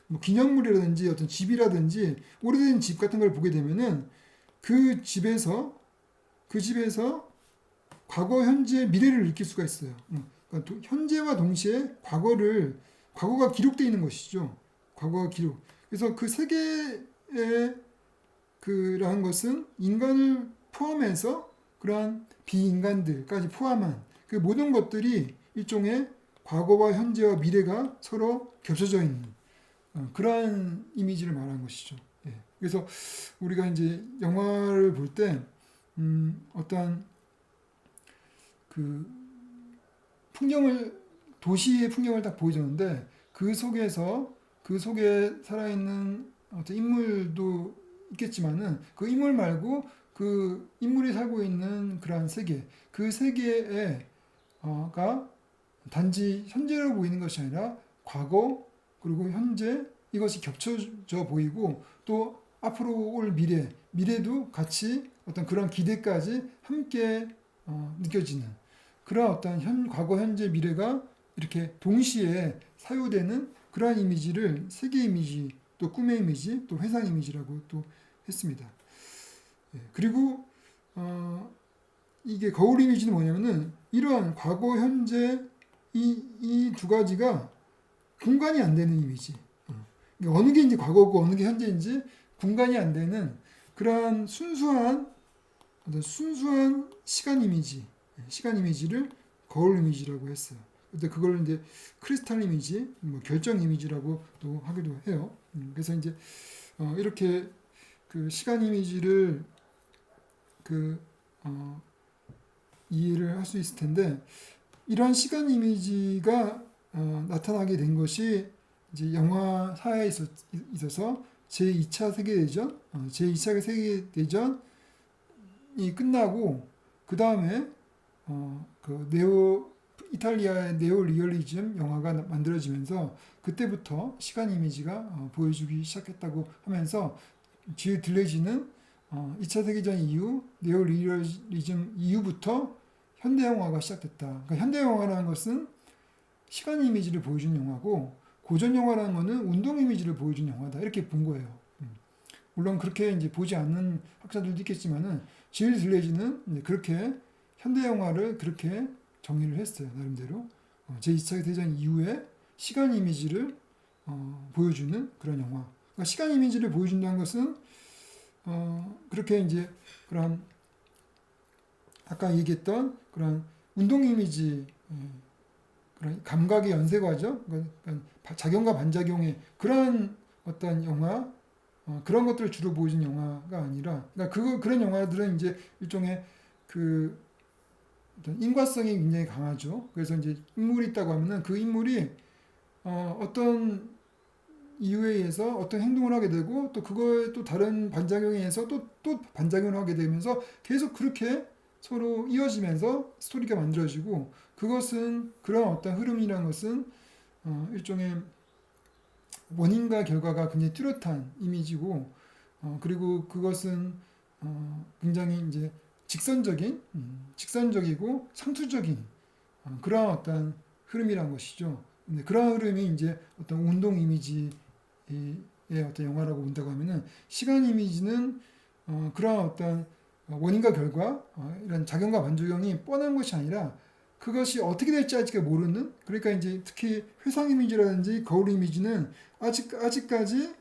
뭐 기념물이라든지 어떤 집이라든지 오래된 집 같은 걸 보게 되면은 그 집에서 과거, 현재, 미래를 느낄 수가 있어요. 그러니까 현재와 동시에 과거가 기록되어 있는 것이죠. 과거가 기록. 그래서 그 세계의 그러한 것은 인간을 포함해서 그러한 비인간들까지 포함한 그 모든 것들이 일종의 과거와 현재와 미래가 서로 겹쳐져 있는 그러한 이미지를 말하는 것이죠. 예. 그래서 우리가 이제 영화를 볼 때 어떠한 도시의 풍경을 딱 보여주는데 그 속에 살아있는 어떤 인물도 있겠지만은 그 인물 말고 그 인물이 살고 있는 그러한 세계, 그 세계에 가 단지 현재로 보이는 것이 아니라 과거 그리고 현재 이것이 겹쳐져 보이고 또 앞으로 올 미래도 같이 어떤 그런 기대까지 함께 느껴지는 그런 어떤 과거, 현재, 미래가 이렇게 동시에 사유되는 그러한 이미지를 세계 이미지, 또 꿈의 이미지, 또 회상 이미지라고 또 했습니다. 예, 그리고 이게 거울 이미지는 뭐냐면은 이러한 과거, 현재 이 두 가지가 분간이 안 되는 이미지. 그러니까 어느 게 이제 과거고 어느 게 현재인지 분간이 안 되는 그러한 순수한 시간 이미지를 거울 이미지라고 했어요. 근데 그걸 이제 크리스탈 이미지, 뭐 결정 이미지라고 또 하기도 해요. 그래서 이제 이렇게 그 시간 이미지를 그 이해를 할 수 있을 텐데 이런 시간 이미지가 나타나게 된 것이 이제 영화사에 있어서 제2차 세계대전, 제2차 세계대전이 끝나고 그 다음에 그 이탈리아의 네오 리얼리즘 영화가 만들어지면서 그때부터 시간 이미지가 보여주기 시작했다고 하면서 뒤에 들려지는 2차 세계전 이후 네오 리얼리즘 이후부터 현대 영화가 시작됐다. 그러니까 현대 영화라는 것은 시간 이미지를 보여주는 영화고 고전 영화라는 것은 운동 이미지를 보여주는 영화다. 이렇게 본 거예요. 물론 그렇게 이제 보지 않는 학자들도 있겠지만은 제일 들려지는 그렇게 현대 영화를 그렇게 정의를 했어요. 나름대로 제2차 대전 이후에 시간 이미지를 보여주는 그런 영화. 그러니까 시간 이미지를 보여준다는 것은 그렇게 이제 그런 아까 얘기했던 그런 운동 이미지, 그런 감각의 연쇄과죠. 그러니까 작용과 반작용의 그런 어떤 영화, 그런 것들을 주로 보여준 영화가 아니라, 그러니까 그런 영화들은 이제 일종의 그 어떤 인과성이 굉장히 강하죠. 그래서 이제 인물이 있다고 하면은 그 인물이 어떤 이유에 의해서 어떤 행동을 하게 되고 또 그거에 또 다른 반작용에 의해서 또 반작용을 하게 되면서 계속 그렇게 서로 이어지면서 스토리가 만들어지고 그것은 그런 어떤 흐름이라는 것은 일종의 원인과 결과가 굉장히 뚜렷한 이미지고 그리고 그것은 굉장히 이제 직선적이고 상투적인 그러한 어떤 흐름이란 것이죠. 근데 그러한 흐름이 이제 어떤 운동 이미지의 어떤 영화라고 본다고 하면은 시간 이미지는 그러한 어떤 원인과 결과 이런 작용과 반작용이 뻔한 것이 아니라 그것이 어떻게 될지 아직 모르는 그러니까 이제 특히 회상 이미지라든지 거울 이미지는 아직까지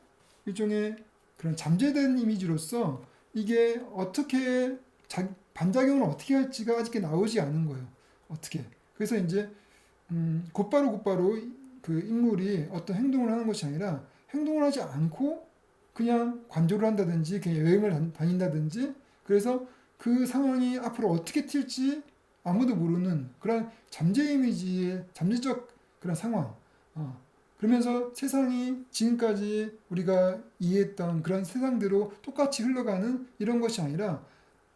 일종의 그런 잠재된 이미지로서 이게 어떻게 반작용을 어떻게 할지가 아직 나오지 않은 거예요. 어떻게? 그래서 이제 곧바로 그 인물이 어떤 행동을 하는 것이 아니라 행동을 하지 않고 그냥 관조를 한다든지 그냥 여행을 다닌다든지 그래서 그 상황이 앞으로 어떻게 튈지 아무도 모르는 그런 잠재적 그런 상황. 그러면서 세상이 지금까지 우리가 이해했던 그런 세상대로 똑같이 흘러가는 이런 것이 아니라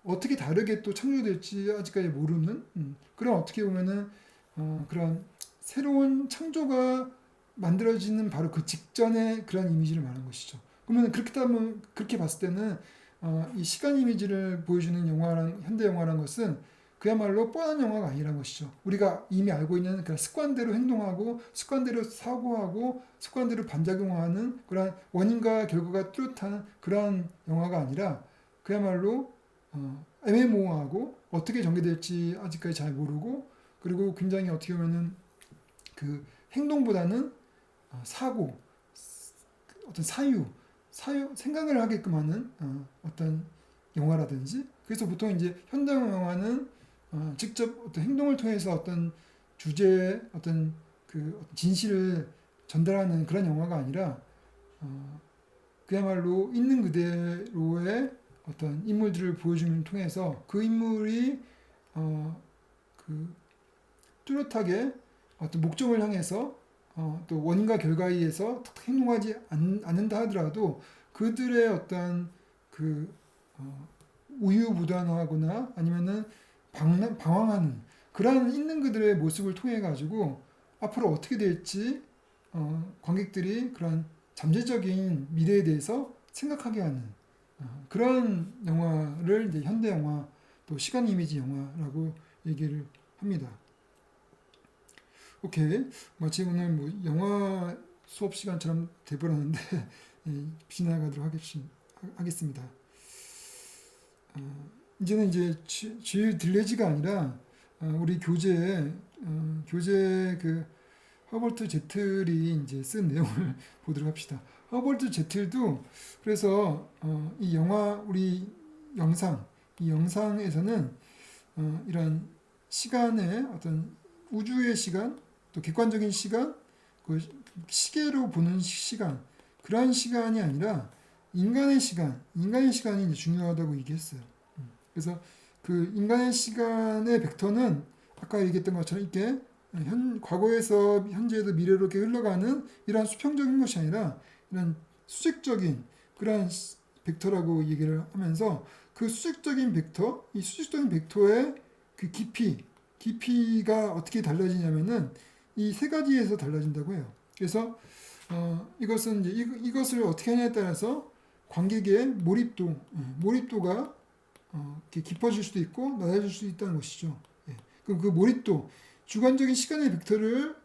어떻게 다르게 또 창조될지 아직까지 모르는 그런 어떻게 보면은 그런 새로운 창조가 만들어지는 바로 그 직전의 그런 이미지를 말하는 것이죠. 그러면 그렇게 봤을 때는 이 시간 이미지를 보여주는 현대 영화라는 것은 그야말로 뻔한 영화가 아니라는 것이죠. 우리가 이미 알고 있는 그런 습관대로 행동하고 습관대로 사고하고 습관대로 반작용하는 그런 원인과 결과가 뚜렷한 그런 영화가 아니라 그야말로 애매모호하고 어떻게 전개될지 아직까지 잘 모르고 그리고 굉장히 어떻게 보면은 그 행동보다는 사고, 어떤 생각을 하게끔 하는 어떤 영화라든지 그래서 보통 이제 현대 영화는 직접 어떤 행동을 통해서 어떤 주제의 어떤 그 진실을 전달하는 그런 영화가 아니라 그야말로 있는 그대로의 어떤 인물들을 보여주는 통해서 그 인물이 그 뚜렷하게 어떤 목적을 향해서 또 원인과 결과에 의해서 행동하지 않는다 하더라도 그들의 어떤 그 우유부단하거나 아니면은 방황하는 그러한 있는 그들의 모습을 통해 가지고 앞으로 어떻게 될지 관객들이 그런 잠재적인 미래에 대해서 생각하게 하는 그런 영화를 이제 현대 영화 또 시간 이미지 영화라고 얘기를 합니다. 오케이. 마치 오늘 뭐 영화 수업 시간처럼 돼버렸는데 지나가도록 하겠습니다. 이제는 이제 주일 딜레지가 아니라 우리 교재 그 허벌트 제틀이 이제 쓴 내용을 보도록 합시다. 허벌트 제틀도 그래서 이 영화 우리 이 영상에서는 이런 시간의 어떤 우주의 시간 또 객관적인 시간 그 시계로 보는 시간 그러한 시간이 아니라 인간의 시간이 이제 중요하다고 얘기했어요. 그래서 그 인간의 시간의 벡터는 아까 얘기했던 것처럼 이렇게 과거에서 현재에도 미래로 이렇게 흘러가는 이러한 수평적인 것이 아니라 이런 수직적인 그러한 벡터라고 얘기를 하면서 그 수직적인 벡터, 이 수직적인 벡터의 그 깊이가 어떻게 달라지냐면은 이 세 가지에서 달라진다고 해요. 그래서 이것은 이제 이것을 어떻게 하냐에 따라서 관객의 몰입도가 이렇게 깊어질 수도 있고 낮아질 수도 있다는 것이죠. 예. 그럼 그 몰입도, 주관적인 시간의 벡터를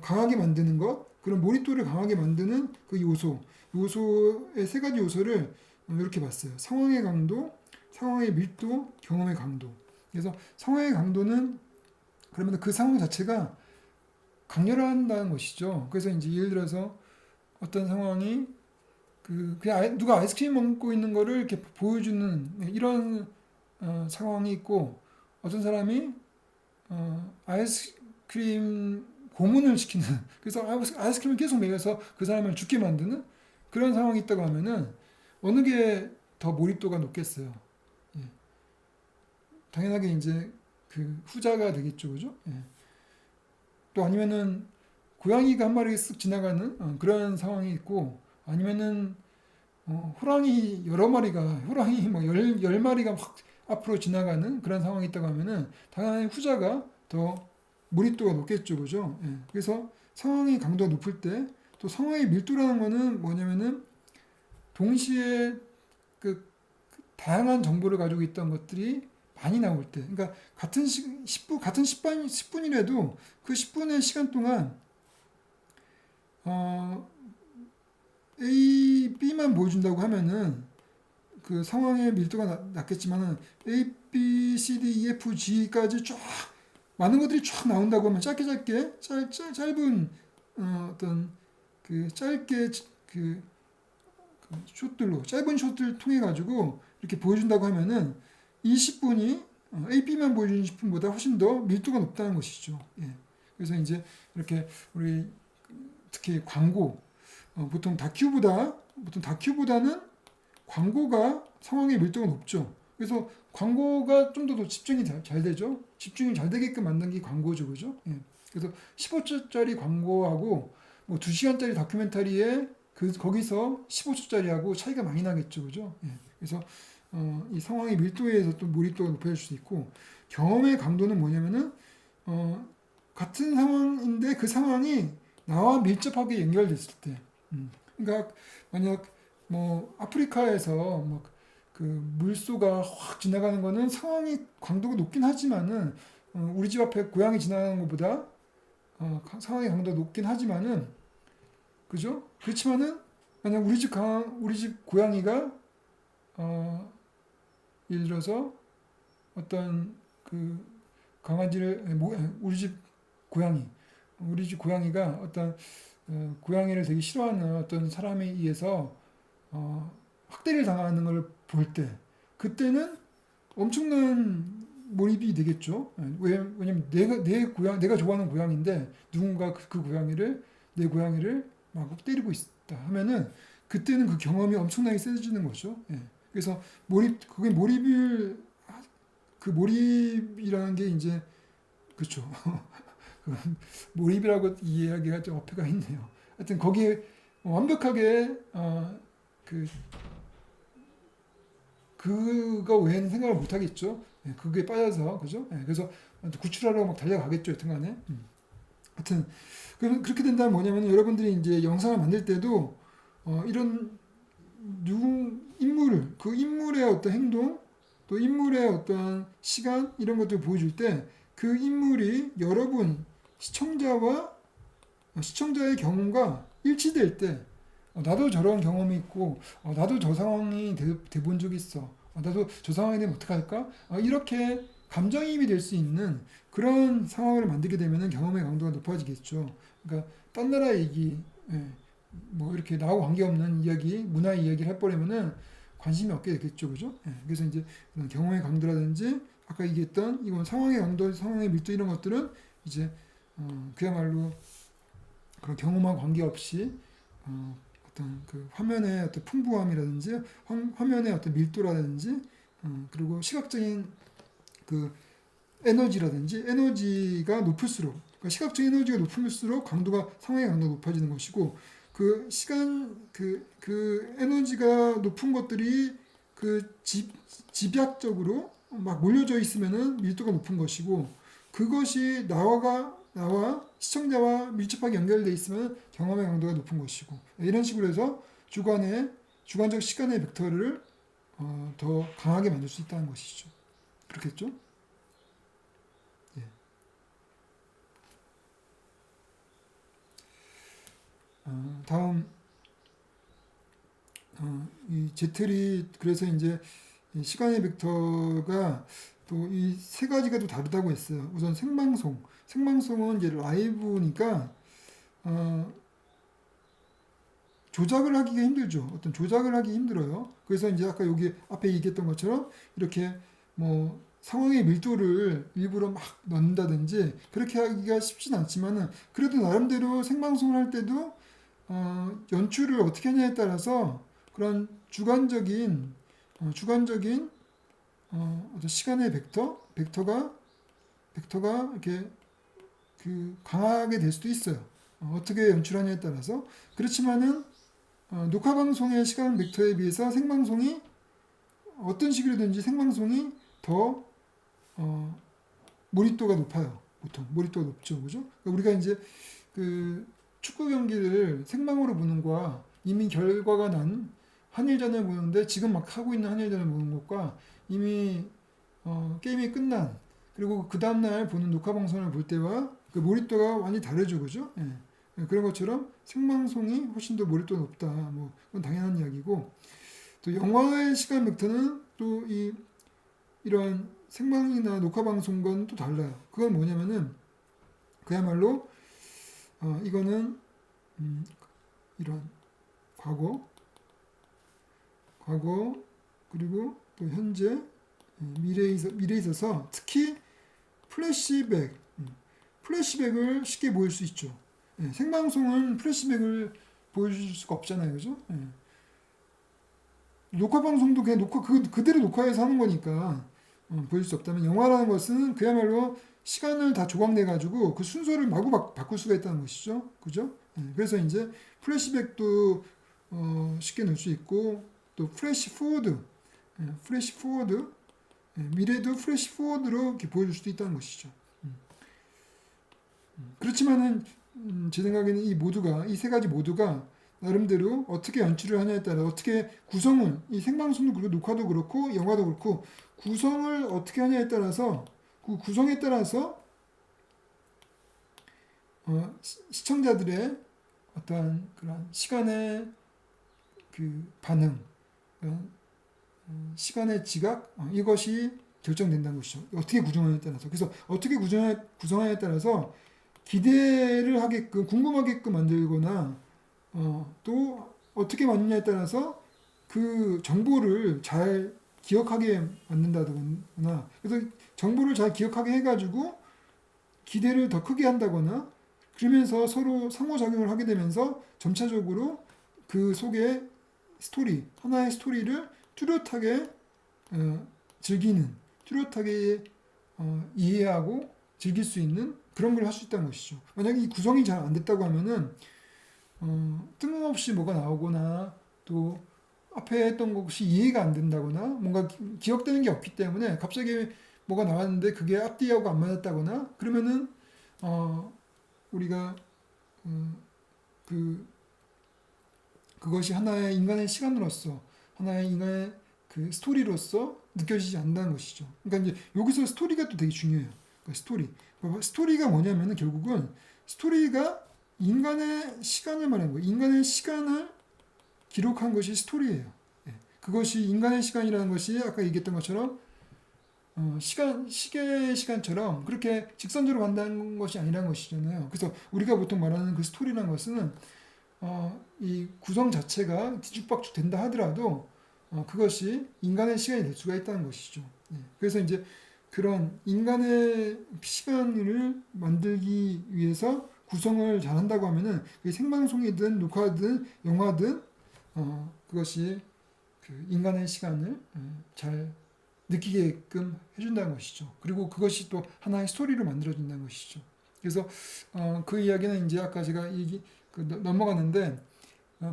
강하게 만드는 것, 그런 몰입도를 강하게 만드는 그 요소의 세 가지 요소를 이렇게 봤어요. 상황의 강도, 상황의 밀도, 경험의 강도. 그래서 상황의 강도는 그러면 그 상황 자체가 강렬한다는 것이죠. 그래서 이제 예를 들어서 어떤 상황이 그냥 누가 아이스크림 먹고 있는 거를 이렇게 보여주는 이런 상황이 있고 어떤 사람이 아이스크림 고문을 시키는 그래서 아이스크림을 계속 먹여서 그 사람을 죽게 만드는 그런 상황이 있다고 하면은 어느 게 더 몰입도가 높겠어요. 예. 당연하게 이제 그 후자가 되겠죠, 그죠? 예. 또 아니면은 고양이가 한 마리 쓱 지나가는 그런 상황이 있고 아니면은 호랑이 여러 마리가 호랑이 뭐 열 마리가 확 앞으로 지나가는 그런 상황이 있다고 하면은 당연히 후자가 더 몰입도가 높겠죠, 그죠? 예. 그래서 상황의 강도가 높을 때 또 상황의 밀도라는 거는 뭐냐면은 동시에 그 다양한 정보를 가지고 있던 것들이 많이 나올 때, 그러니까 같은 10분이라도 그 10분의 시간 동안 A, B만 보여준다고 하면은 그 상황의 밀도가 낮겠지만은 A, B, C, D, E, F, G까지 쫙 많은 것들이 쫙 나온다고 하면 짧은 어떤 그 짧게 짧은 숏들 통해 가지고 이렇게 보여준다고 하면은 이 10분이 A, B만 보여주는 10분보다 훨씬 더 밀도가 높다는 것이죠. 예. 그래서 이제 이렇게 우리 특히 광고 보통 다큐보다는 광고가 상황의 밀도가 높죠. 그래서 광고가 좀 더 집중이 잘 되죠. 집중이 잘 되게끔 만든 게 광고죠, 그죠? 예. 그래서 15초짜리 광고하고 뭐 2시간짜리 다큐멘터리에 거기서 15초짜리하고 차이가 많이 나겠죠, 그죠? 예. 그래서 이 상황의 밀도에 의해서 또 몰입도가 높아질 수 있고 경험의 강도는 뭐냐면은 같은 상황인데 그 상황이 나와 밀접하게 연결됐을 때, 그러니까 만약 뭐 아프리카에서 그 물소가 확 지나가는 거는 상황이 강도가 높긴 하지만은 우리 집 앞에 고양이 지나가는 것보다 상황의 강도가 높긴 하지만은 그죠? 그렇지만은 만약 우리 집 고양이가 예를 들어서 어떤 그 강아지를 우리 집 고양이가 어떤 고양이를 되게 싫어하는 어떤 사람에 의해서 학대를 당하는 걸 볼 때 그때는 엄청난 몰입이 되겠죠. 왜냐면 내가 좋아하는 고양인데 누군가 내 고양이를 막 때리고 있다 하면은 그때는 그 경험이 엄청나게 세져지는 거죠. 예. 그래서 몰입이라는 게 이제 그렇죠. 몰입이라고 이야기가 좀 어폐가 있네요. 하여튼 거기에 완벽하게 그 그거 외에는 생각을 못 하겠죠. 예, 그게 빠져서 그죠? 예, 그래서 구출하러 막 달려가겠죠. 여튼간에. 하여튼 그렇게 된다면 뭐냐면 여러분들이 이제 영상을 만들 때도 이런 인물을 그 인물의 어떤 행동 또 인물의 어떤 시간 이런 것들을 보여줄 때 그 인물이 여러분 시청자의 경험과 일치될 때 나도 저런 경험이 있고 나도 저 상황이 돼본 적이 있어 나도 저 상황이 되면 어떡할까 이렇게 감정이입이 될 수 있는 그런 상황을 만들게 되면 경험의 강도가 높아지겠죠. 그러니까 딴 나라 얘기 예, 뭐 이렇게 나하고 관계없는 이야기 문화 이야기를 해버리면은 관심이 없게 되겠죠. 그죠? 예, 그래서 이제 그런 경험의 강도라든지 아까 얘기했던 이건 상황의 강도 상황의 밀도 이런 것들은 이제 그야말로 그런 경험과 관계없이 어떤 그 화면의 어떤 풍부함이라든지 화면의 어떤 밀도라든지 그리고 시각적인 그 에너지가 높을수록 그러니까 시각적인 에너지가 높을수록 상황의 강도가 높아지는 것이고 그 시간 그 에너지가 높은 것들이 집약적으로 막 몰려져 있으면은 밀도가 높은 것이고 그것이 나와 시청자와 밀접하게 연결되어 있으면 경험의 강도가 높은 것이고 이런 식으로 해서 주관적 시간의 벡터를 더 강하게 만들 수 있다는 것이죠. 그렇겠죠? 예. 다음 이 제틀이 그래서 이제 이 시간의 벡터가 또 이 세 가지가 또 다르다고 했어요. 우선 생방송은 이제 라이브니까 조작을 하기가 힘들죠. 어떤 조작을 하기 힘들어요. 그래서 이제 아까 여기 앞에 얘기했던 것처럼 이렇게 뭐 상황의 밀도를 일부러 막 넣는다든지 그렇게 하기가 쉽진 않지만은 그래도 나름대로 생방송을 할 때도 연출을 어떻게 하냐에 따라서 그런 주관적인 어떤 시간의 벡터가 이렇게 그 강하게 될 수도 있어요. 어떻게 연출하냐에 따라서 그렇지만은 녹화 방송의 시간 벡터에 비해서 생방송이 어떤 식으로든지 생방송이 더 몰입도가 높아요. 보통 몰입도가 높죠, 그죠? 그러니까 우리가 이제 그 축구 경기를 생방으로 보는 거와 이미 결과가 난 한일전을 보는데 지금 막 하고 있는 한일전을 보는 것과 이미 게임이 끝난 그리고 그 다음날 보는 녹화 방송을 볼 때와 그 몰입도가 완전히 다르죠, 그죠? 예. 그런 것처럼 생방송이 훨씬 더 몰입도가 높다. 뭐 그건 당연한 이야기고 또 영화의 시간 벡터는 또 이런 생방이나 녹화 방송과는 또 달라요. 그건 뭐냐면은 그야말로 이거는 이런 과거 그리고 또 현재 미래에 있어서 특히 플래시백을 쉽게 보일 수 있죠. 예, 생방송은 플래시백을 보여줄 수가 없잖아요, 그죠? 예. 녹화 방송도 그냥 그대로 녹화해서 하는 거니까 보여줄 수 없다면 영화라는 것은 그야말로 시간을 다 조각내 가지고 그 순서를 마구 바꿀 수가 있다는 것이죠, 그죠? 예, 그래서 이제 플래시백도 쉽게 넣을 수 있고 또 플래시 포워드 미래도 플래시 포워드로 이렇게 보여줄 수도 있다는 것이죠. 그렇지만은 제 생각에는 이 세 가지 모두가 나름대로 어떻게 연출을 하냐에 따라 어떻게 이 생방송도 그렇고 녹화도 그렇고 영화도 그렇고 구성을 어떻게 하냐에 따라서 그 구성에 따라서 시청자들의 어떤 그런 시간의 그 반응, 시간의 지각 이것이 결정된다는 것이죠. 어떻게 구성하냐에 따라서. 그래서 어떻게 구성하냐에 따라서 기대를 하게끔 궁금하게끔 만들거나 또 어떻게 만드냐에 따라서 그 정보를 잘 기억하게 만든다거나 그래서 정보를 잘 기억하게 해가지고 기대를 더 크게 한다거나 그러면서 서로 상호작용을 하게 되면서 점차적으로 그 속에 하나의 스토리를 뚜렷하게 뚜렷하게 이해하고 즐길 수 있는 그런 걸 할 수 있다는 것이죠. 만약에 이 구성이 잘 안 됐다고 하면은 뜬금없이 뭐가 나오거나 또 앞에 했던 것이 이해가 안 된다거나 뭔가 기억되는 게 없기 때문에 갑자기 뭐가 나왔는데 그게 앞뒤하고 안 맞았다거나 그러면은 우리가 그 그것이 하나의 인간의 시간으로서 하나의 인간의 그 스토리로서 느껴지지 않는다는 것이죠. 그러니까 이제 여기서 스토리가 또 되게 중요해요. 그러니까 스토리가 뭐냐면은 결국은 스토리가 인간의 시간을 말하는 거예요. 인간의 시간을 기록한 것이 스토리예요. 예. 그것이 인간의 시간이라는 것이 아까 얘기했던 것처럼 시계의 시간처럼 그렇게 직선적으로 간다는 것이 아니라는 것이잖아요. 그래서 우리가 보통 말하는 그 스토리라는 것은 이 구성 자체가 뒤죽박죽 된다 하더라도 그것이 인간의 시간이 될 수가 있다는 것이죠. 예. 그래서 이제 그런 인간의 시간을 만들기 위해서 구성을 잘한다고 하면은 그게 생방송이든 녹화든 영화든 그것이 그 인간의 시간을 잘 느끼게끔 해준다는 것이죠. 그리고 그것이 또 하나의 스토리로 만들어진다는 것이죠. 그래서 그 이야기는 이제 아까 제가 넘어갔는데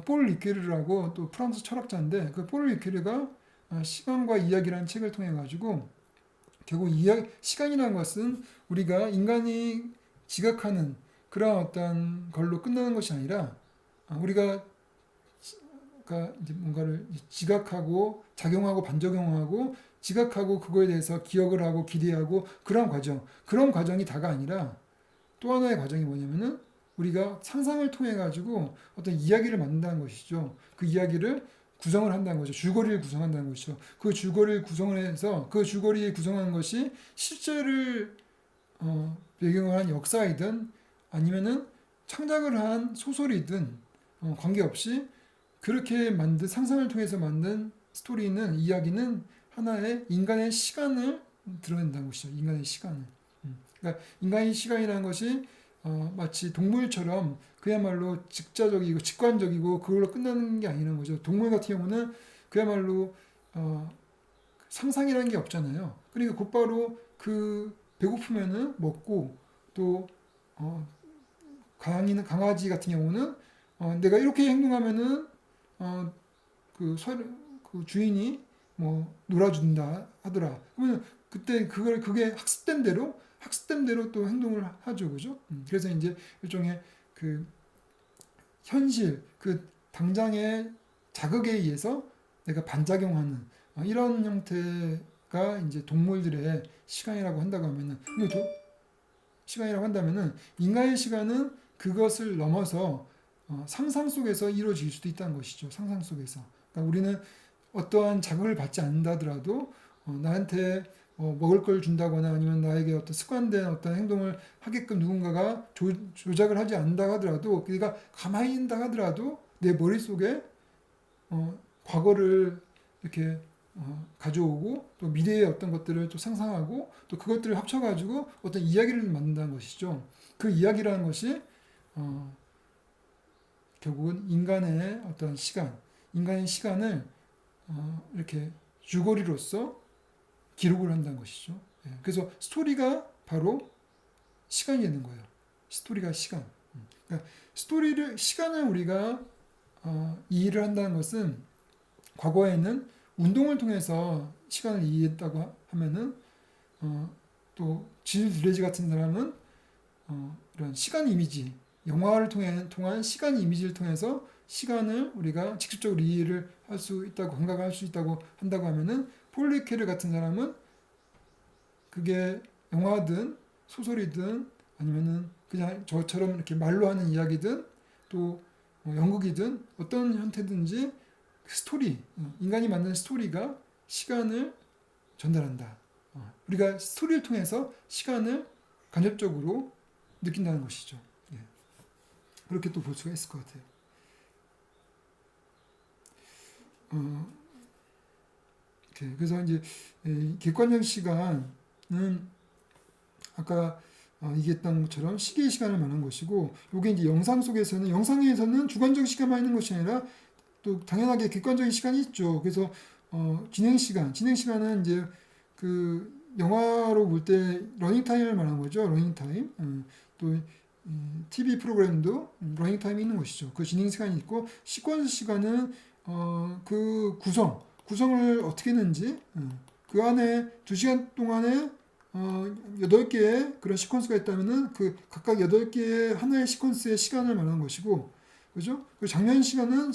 폴 리케르라고 또 프랑스 철학자인데 그 폴 리케르가 시간과 이야기라는 책을 통해 가지고 결국 시간이라는 것은 우리가 인간이 지각하는 그런 어떤 걸로 끝나는 것이 아니라 우리가 이제 뭔가를 지각하고 작용하고 반작용하고 지각하고 그거에 대해서 기억을 하고 기대하고 그런 과정이 다가 아니라 또 하나의 과정이 뭐냐면은 우리가 상상을 통해 가지고 어떤 이야기를 만든다는 것이죠. 그 이야기를 구성을 한다는 거죠. 줄거리를 구성한다는 것이죠. 그 줄거리를 구성을 해서 그 줄거리에 구성한 것이 실제를 배경을 한 역사이든 아니면은 창작을 한 소설이든 관계없이 그렇게 만든 상상을 통해서 만든 이야기는 하나의 인간의 시간을 드러낸다는 것이죠. 인간의 시간을. 그러니까 인간의 시간이라는 것이 마치 동물처럼 그야말로 직자적이고 직관적이고 그걸로 끝나는 게 아니라는 거죠. 동물 같은 경우는 그야말로 상상이라는 게 없잖아요. 그러니까 곧바로 그 배고프면은 먹고 또 강아지 같은 경우는 내가 이렇게 행동하면은 그 주인이 뭐 놀아준다 하더라. 그러면 그때 그게 학습된 대로 또 행동을 하죠, 그죠? 그래서 이제 일종의 그 현실, 그 당장의 자극에 의해서 내가 반작용하는 이런 형태가 이제 동물들의 시간이라고 한다고 하면은 시간이라고 한다면은 인간의 시간은 그것을 넘어서 상상 속에서 이루어질 수도 있다는 것이죠. 상상 속에서. 그러니까 우리는 어떠한 자극을 받지 않는다 하더라도 나한테 먹을 걸 준다거나 아니면 나에게 어떤 습관된 어떤 행동을 하게끔 누군가가 조작을 하지 않는다 하더라도 그가 가만히 있는다 하더라도 내 머릿속에 과거를 이렇게 가져오고 또 미래의 어떤 것들을 또 상상하고 또 그것들을 합쳐가지고 어떤 이야기를 만든다는 것이죠. 그 이야기라는 것이 결국은 인간의 어떤 인간의 시간을 이렇게 줄거리로서 기록을 한다는 것이죠. 예, 그래서 스토리가 바로 시간이 되는 거예요. 스토리가 시간. 그러니까 시간을 우리가 이해를 한다는 것은 과거에는 운동을 통해서 시간을 이해했다고 하면은 또 질 드레지 같은 사람은 이런 시간 이미지, 영화를 통한 시간 이미지를 통해서 시간을 우리가 직접적으로 이해를 할 수 있다고 감각할 수 있다고 한다고 하면은 폴 리케르 같은 사람은 그게 영화든 소설이든 아니면은 그냥 저처럼 이렇게 말로 하는 이야기든 또 연극이든 어떤 형태든지 스토리, 인간이 만든 스토리가 시간을 전달한다. 우리가 스토리를 통해서 시간을 간접적으로 느낀다는 것이죠. 예. 그렇게 또 볼 수가 있을 것 같아요. 그래서 이제 객관적 시간은 아까 얘기했던 것처럼 시계의 시간을 말하는 것이고, 이게 이제 영상에서는 주관적 시간만 있는 것이 아니라 또 당연하게 객관적인 시간이 있죠. 그래서 진행 시간은 이제 그 영화로 볼 때 러닝 타임을 말하는 거죠. 러닝 타임. 또 TV 프로그램도 러닝 타임이 있는 것이죠. 그 진행 시간이 있고 시퀀스 시간은 그 구성을 어떻게 했는지, 그 안에 2시간 동안에 8개의 그런 시퀀스가 있다면은 그 각각 8개의 하나의 시퀀스의 시간을 말하는 것이고, 그죠? 그 장면 시간은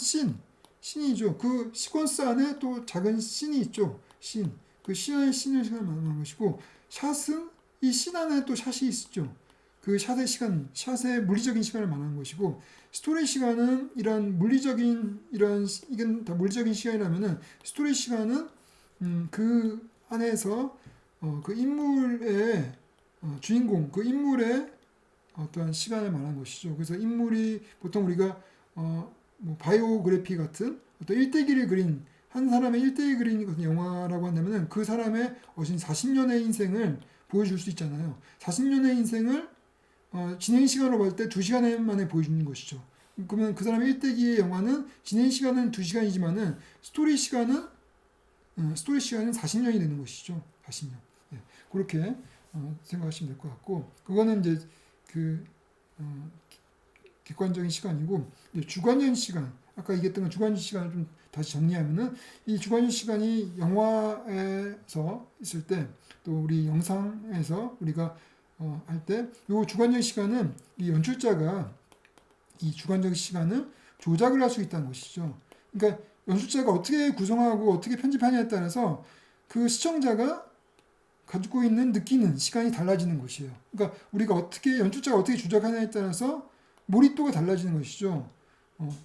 씬이죠. 그 시퀀스 안에 또 작은 씬이 있죠. 그 씬의 시간을 말하는 것이고, 샷은 이 씬 안에 또 샷이 있죠. 그 샷의 물리적인 시간을 말하는 것이고, 스토리 시간은 이건 다 물리적인 시간이라면은, 스토리 시간은 그 안에서 그 인물의 주인공, 그 인물의 어떤 시간을 말하는 것이죠. 그래서 인물이 보통 우리가 뭐 바이오그래피 같은 어떤 일대기를 그린 한 사람의 일대기 그린 같은 영화라고 한다면은 그 사람의 40년의 인생을 보여줄 수 있잖아요. 40년의 인생을 진행 시간으로 볼 때 2시간 만에 보여주는 것이죠. 그러면 그 사람의 일대기의 영화는 진행 시간은 2시간이지만은 스토리 시간은 40년이 되는 것이죠. 40년. 예, 그렇게 생각하시면 될 것 같고, 그거는 이제 그 객관적인 시간이고, 주관적인 시간, 아까 얘기했던 주관적인 시간을 좀 다시 정리하면은, 이 주관적인 시간이 영화에서 있을 때, 또 우리 영상에서 우리가 할 때, 이 주관적인 시간은 이 연출자가 이 주관적 시간을 조작을 할 수 있다는 것이죠. 그러니까 연출자가 어떻게 구성하고 어떻게 편집하냐에 따라서 그 시청자가 가지고 있는 느끼는 시간이 달라지는 것이에요. 그러니까 연출자가 어떻게 조작하냐에 따라서 몰입도가 달라지는 것이죠.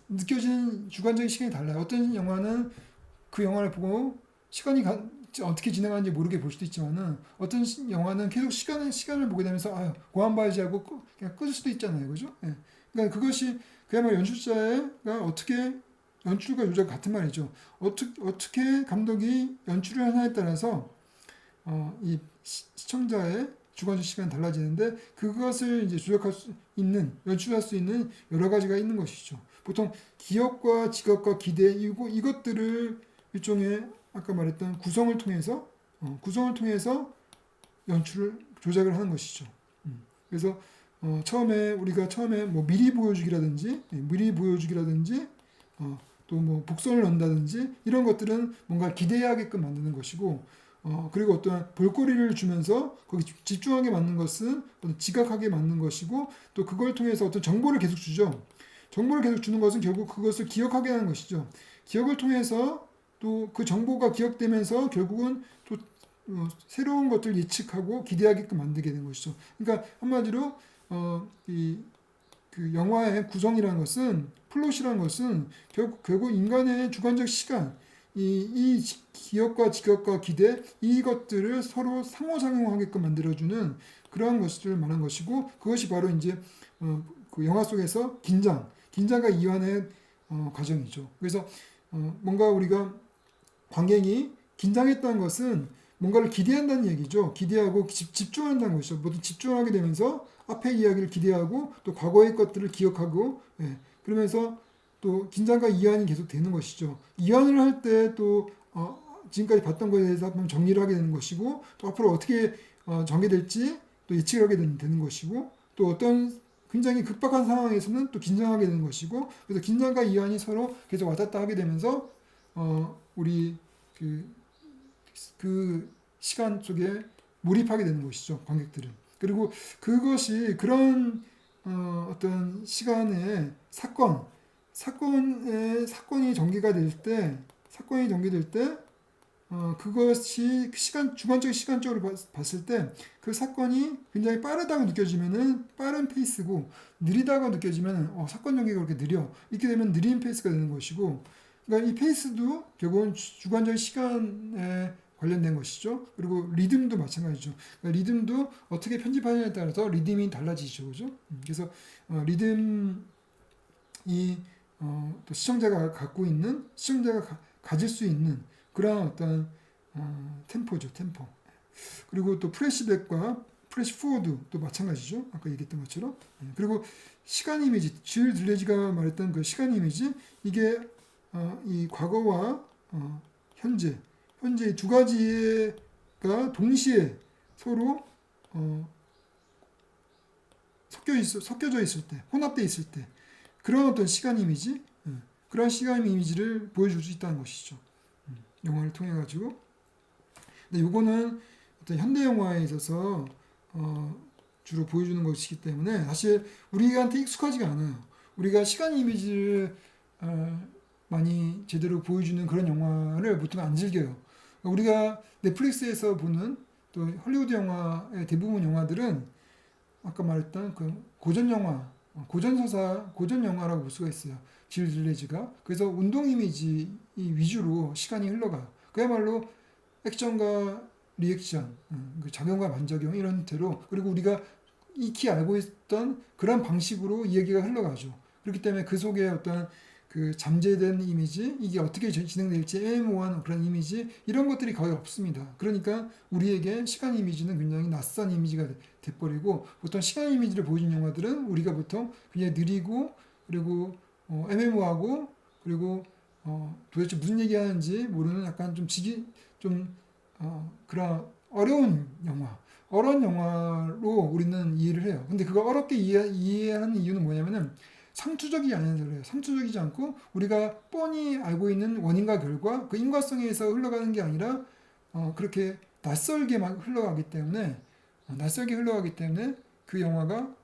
느껴지는 주관적인 시간이 달라요. 어떤 영화는 그 영화를 보고 어떻게 진행하는지 모르게 볼 수도 있지만은 어떤 영화는 계속 시간을 보게 되면서 고안 봐야지 하고 그냥 끌 수도 있잖아요. 그죠? 예. 그러니까 그것이 그야말로 연출자가 어떻게 연출과 조작 같은 말이죠. 어떻게 감독이 연출을 하냐에 따라서 이 시청자의 주관적 시간이 달라지는데 그것을 이제 연출할 수 있는 여러 가지가 있는 것이죠. 보통 기억과 직업과 기대 이것들을 일종의 아까 말했던 구성을 통해서 조작을 하는 것이죠. 그래서 우리가 처음에 뭐 미리 보여주기라든지 또 뭐 복선을 넣는다든지 이런 것들은 뭔가 기대하게끔 만드는 것이고, 그리고 어떤 볼거리를 주면서 거기 집중하게 만드는 것은 지각하게 만드는 것이고, 또 그걸 통해서 어떤 정보를 계속 주죠. 정보를 계속 주는 것은 결국 그것을 기억하게 하는 것이죠. 기억을 통해서 또 그 정보가 기억되면서 결국은 또 새로운 것들을 예측하고 기대하게끔 만들게 되는 것이죠. 그러니까 한마디로 그 영화의 구성이라는 것은 플롯이라는 것은 결국 인간의 주관적 시간, 이 기억과 직업과 기대 이것들을 서로 상호작용하게끔 만들어주는 그러한 것들을 말한 것이고, 그것이 바로 이제 그 영화 속에서 긴장과 이완의 과정이죠. 그래서 뭔가 우리가 관객이 긴장했다는 것은 뭔가를 기대한다는 얘기죠. 기대하고 집중한다는 것이죠. 모두 집중하게 되면서 앞의 이야기를 기대하고 또 과거의 것들을 기억하고, 그러면서 또 긴장과 이완이 계속 되는 것이죠. 이완을 할 때 또 지금까지 봤던 것에 대해서 한번 정리를 하게 되는 것이고, 또 앞으로 어떻게 전개될지 또 예측을 하게 되는 것이고, 또 어떤 굉장히 급박한 상황에서는 또 긴장하게 되는 것이고, 그래서 긴장과 이완이 서로 계속 왔다 갔다 하게 되면서 우리 그 시간 속에 몰입하게 되는 것이죠, 관객들은. 그리고 그것이 그런 어떤 시간에 사건이 전개될 때 그것이 주관적 시간적으로 봤을 때 그 사건이 굉장히 빠르다고 느껴지면은 빠른 페이스고, 느리다고 느껴지면 사건 전개가 그렇게 느려, 이렇게 되면 느린 페이스가 되는 것이고, 그러니까 이 페이스도 결국은 주관적 시간에 관련된 것이죠. 그리고 리듬도 마찬가지죠. 그러니까 리듬도 어떻게 편집하느냐에 따라서 리듬이 달라지죠. 그죠? 그래서 리듬이 또 시청자가 가질 수 있는 그런 어떤 템포죠. 템포. 그리고 또 플래시백과 플래시 포워드도 마찬가지죠. 아까 얘기했던 것처럼. 그리고 시간 이미지, 질 들레지가 말했던 그 시간 이미지, 이게 이 과거와 현재 이 두 가지가 동시에 서로 섞여져 있을 때, 혼합되어 있을 때, 그런 어떤 시간 이미지, 그런 시간 이미지를 보여줄 수 있다는 것이죠. 영화를 통해 가지고. 근데 요거는 어떤 현대 영화에 있어서 주로 보여주는 것이기 때문에 사실 우리한테 익숙하지가 않아요. 우리가 시간 이미지를 많이 제대로 보여주는 그런 영화를 보통 안 즐겨요. 우리가 넷플릭스에서 보는 또 헐리우드 영화의 대부분 영화들은 아까 말했던 그 고전 영화, 고전 서사, 고전 영화라고 볼 수가 있어요. 질 릴레즈가. 그래서 운동 이미지 위주로 시간이 흘러가요. 그야말로 액션과 리액션, 그 작용과 반작용 이런 형태로, 그리고 우리가 익히 알고 있던 그런 방식으로 이야기가 흘러가죠. 그렇기 때문에 그 속에 어떤 그 잠재된 이미지, 이게 어떻게 진행될지 애매모호한 그런 이미지, 이런 것들이 거의 없습니다. 그러니까 우리에게 시간 이미지는 굉장히 낯선 이미지가 돼버리고, 보통 시간 이미지를 보여준 영화들은 우리가 보통 그냥 느리고, 그리고 애매모호하고, 그리고 도대체 무슨 얘기하는지 모르는 약간 그런 어려운 영화로 우리는 이해를 해요. 근데 그걸 어렵게 이해하는 이유는 뭐냐면은 상투적이지 않아서 그래요. 상투적이지 않고 우리가 뻔히 알고 있는 원인과 결과 그 인과성에서 흘러가는 게 아니라 그렇게 낯설게 막 낯설게 흘러가기 때문에 그 영화가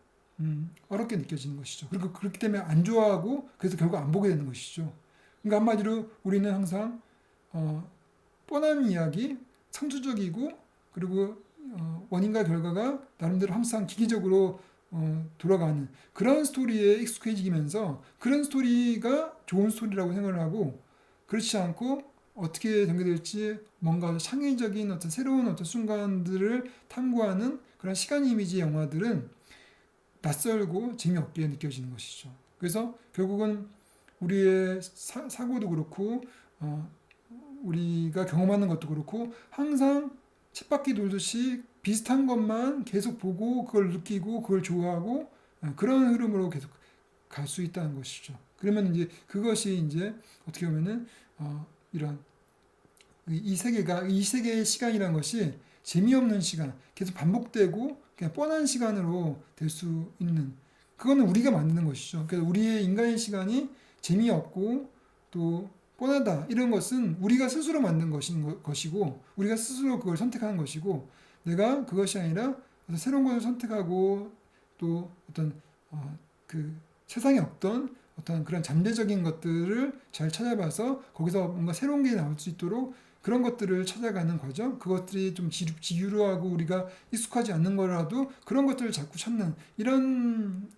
어렵게 느껴지는 것이죠. 그리고 그렇기 때문에 안 좋아하고 그래서 결국 안 보게 되는 것이죠. 그러니까 한마디로 우리는 항상 뻔한 이야기, 상투적이고 그리고 원인과 결과가 나름대로 항상 기기적으로 돌아가는 그런 스토리에 익숙해지면서 그런 스토리가 좋은 스토리라고 생각을 하고, 그렇지 않고 어떻게 전개될지 뭔가 창의적인 어떤 새로운 어떤 순간들을 탐구하는 그런 시간 이미지 영화들은 낯설고 재미없게 느껴지는 것이죠. 그래서 결국은 우리의 사고도 그렇고 우리가 경험하는 것도 그렇고 항상 쳇바퀴 돌듯이 비슷한 것만 계속 보고 그걸 느끼고 그걸 좋아하고 그런 흐름으로 계속 갈 수 있다는 것이죠. 그러면 이제 그것이 이제 어떻게 보면은 이런 이 세계의 시간이라는 것이 재미없는 시간, 계속 반복되고 그냥 뻔한 시간으로 될 수 있는, 그거는 우리가 만드는 것이죠. 그래서 우리의 인간의 시간이 재미없고 또 뻔하다 이런 것은 우리가 스스로 만든 것이고 우리가 스스로 그걸 선택한 것이고, 내가 그것이 아니라 새로운 것을 선택하고 또 어떤 그 세상에 없던 어떤 그런 잠재적인 것들을 잘 찾아봐서 거기서 뭔가 새로운 게 나올 수 있도록 그런 것들을 찾아가는 과정, 그것들이 좀 지루하고 우리가 익숙하지 않는 거라도 그런 것들을 자꾸 찾는 이런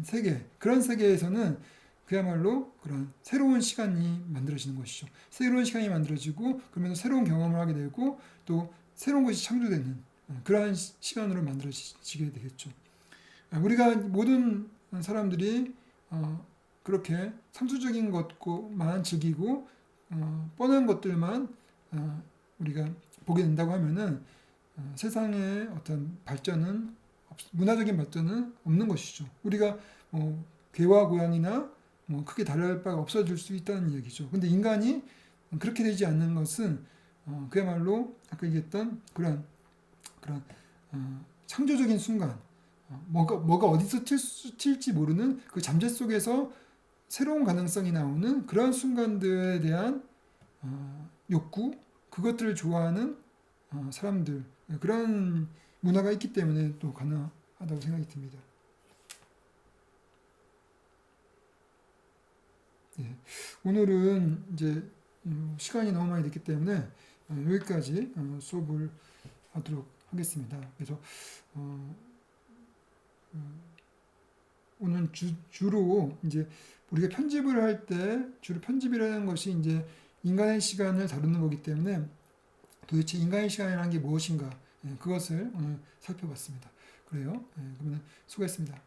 세계, 그런 세계에서는 그야말로 그런 새로운 시간이 만들어지는 것이죠. 새로운 시간이 만들어지고 그러면서 새로운 경험을 하게 되고 또 새로운 것이 창조되는 그러한 시간으로 만들어지게 되겠죠. 우리가 모든 사람들이 그렇게 상투적인 것만 즐기고 뻔한 것들만 우리가 보게 된다고 하면은 세상의 어떤 발전은 문화적인 발전은 없는 것이죠. 우리가 개와 고양이나 크게 다를 바가 없어질 수 있다는 얘기죠. 근데 인간이 그렇게 되지 않는 것은 그야말로 아까 얘기했던 그런 창조적인 순간, 뭐가 어디서 튈지 모르는 그 잠재 속에서 새로운 가능성이 나오는 그런 순간들에 대한 욕구, 그것들을 좋아하는 사람들, 그런 문화가 있기 때문에 또 가능하다고 생각이 듭니다. 예. 오늘은 이제 시간이 너무 많이 됐기 때문에 여기까지 수업을 하도록 하겠습니다. 그래서 오늘 주로 이제 우리가 편집을 할 때 주로 편집이라는 것이 이제 인간의 시간을 다루는 거기 때문에 도대체 인간의 시간이라는 게 무엇인가, 그것을 오늘 살펴봤습니다. 그래요. 그러면 수고했습니다.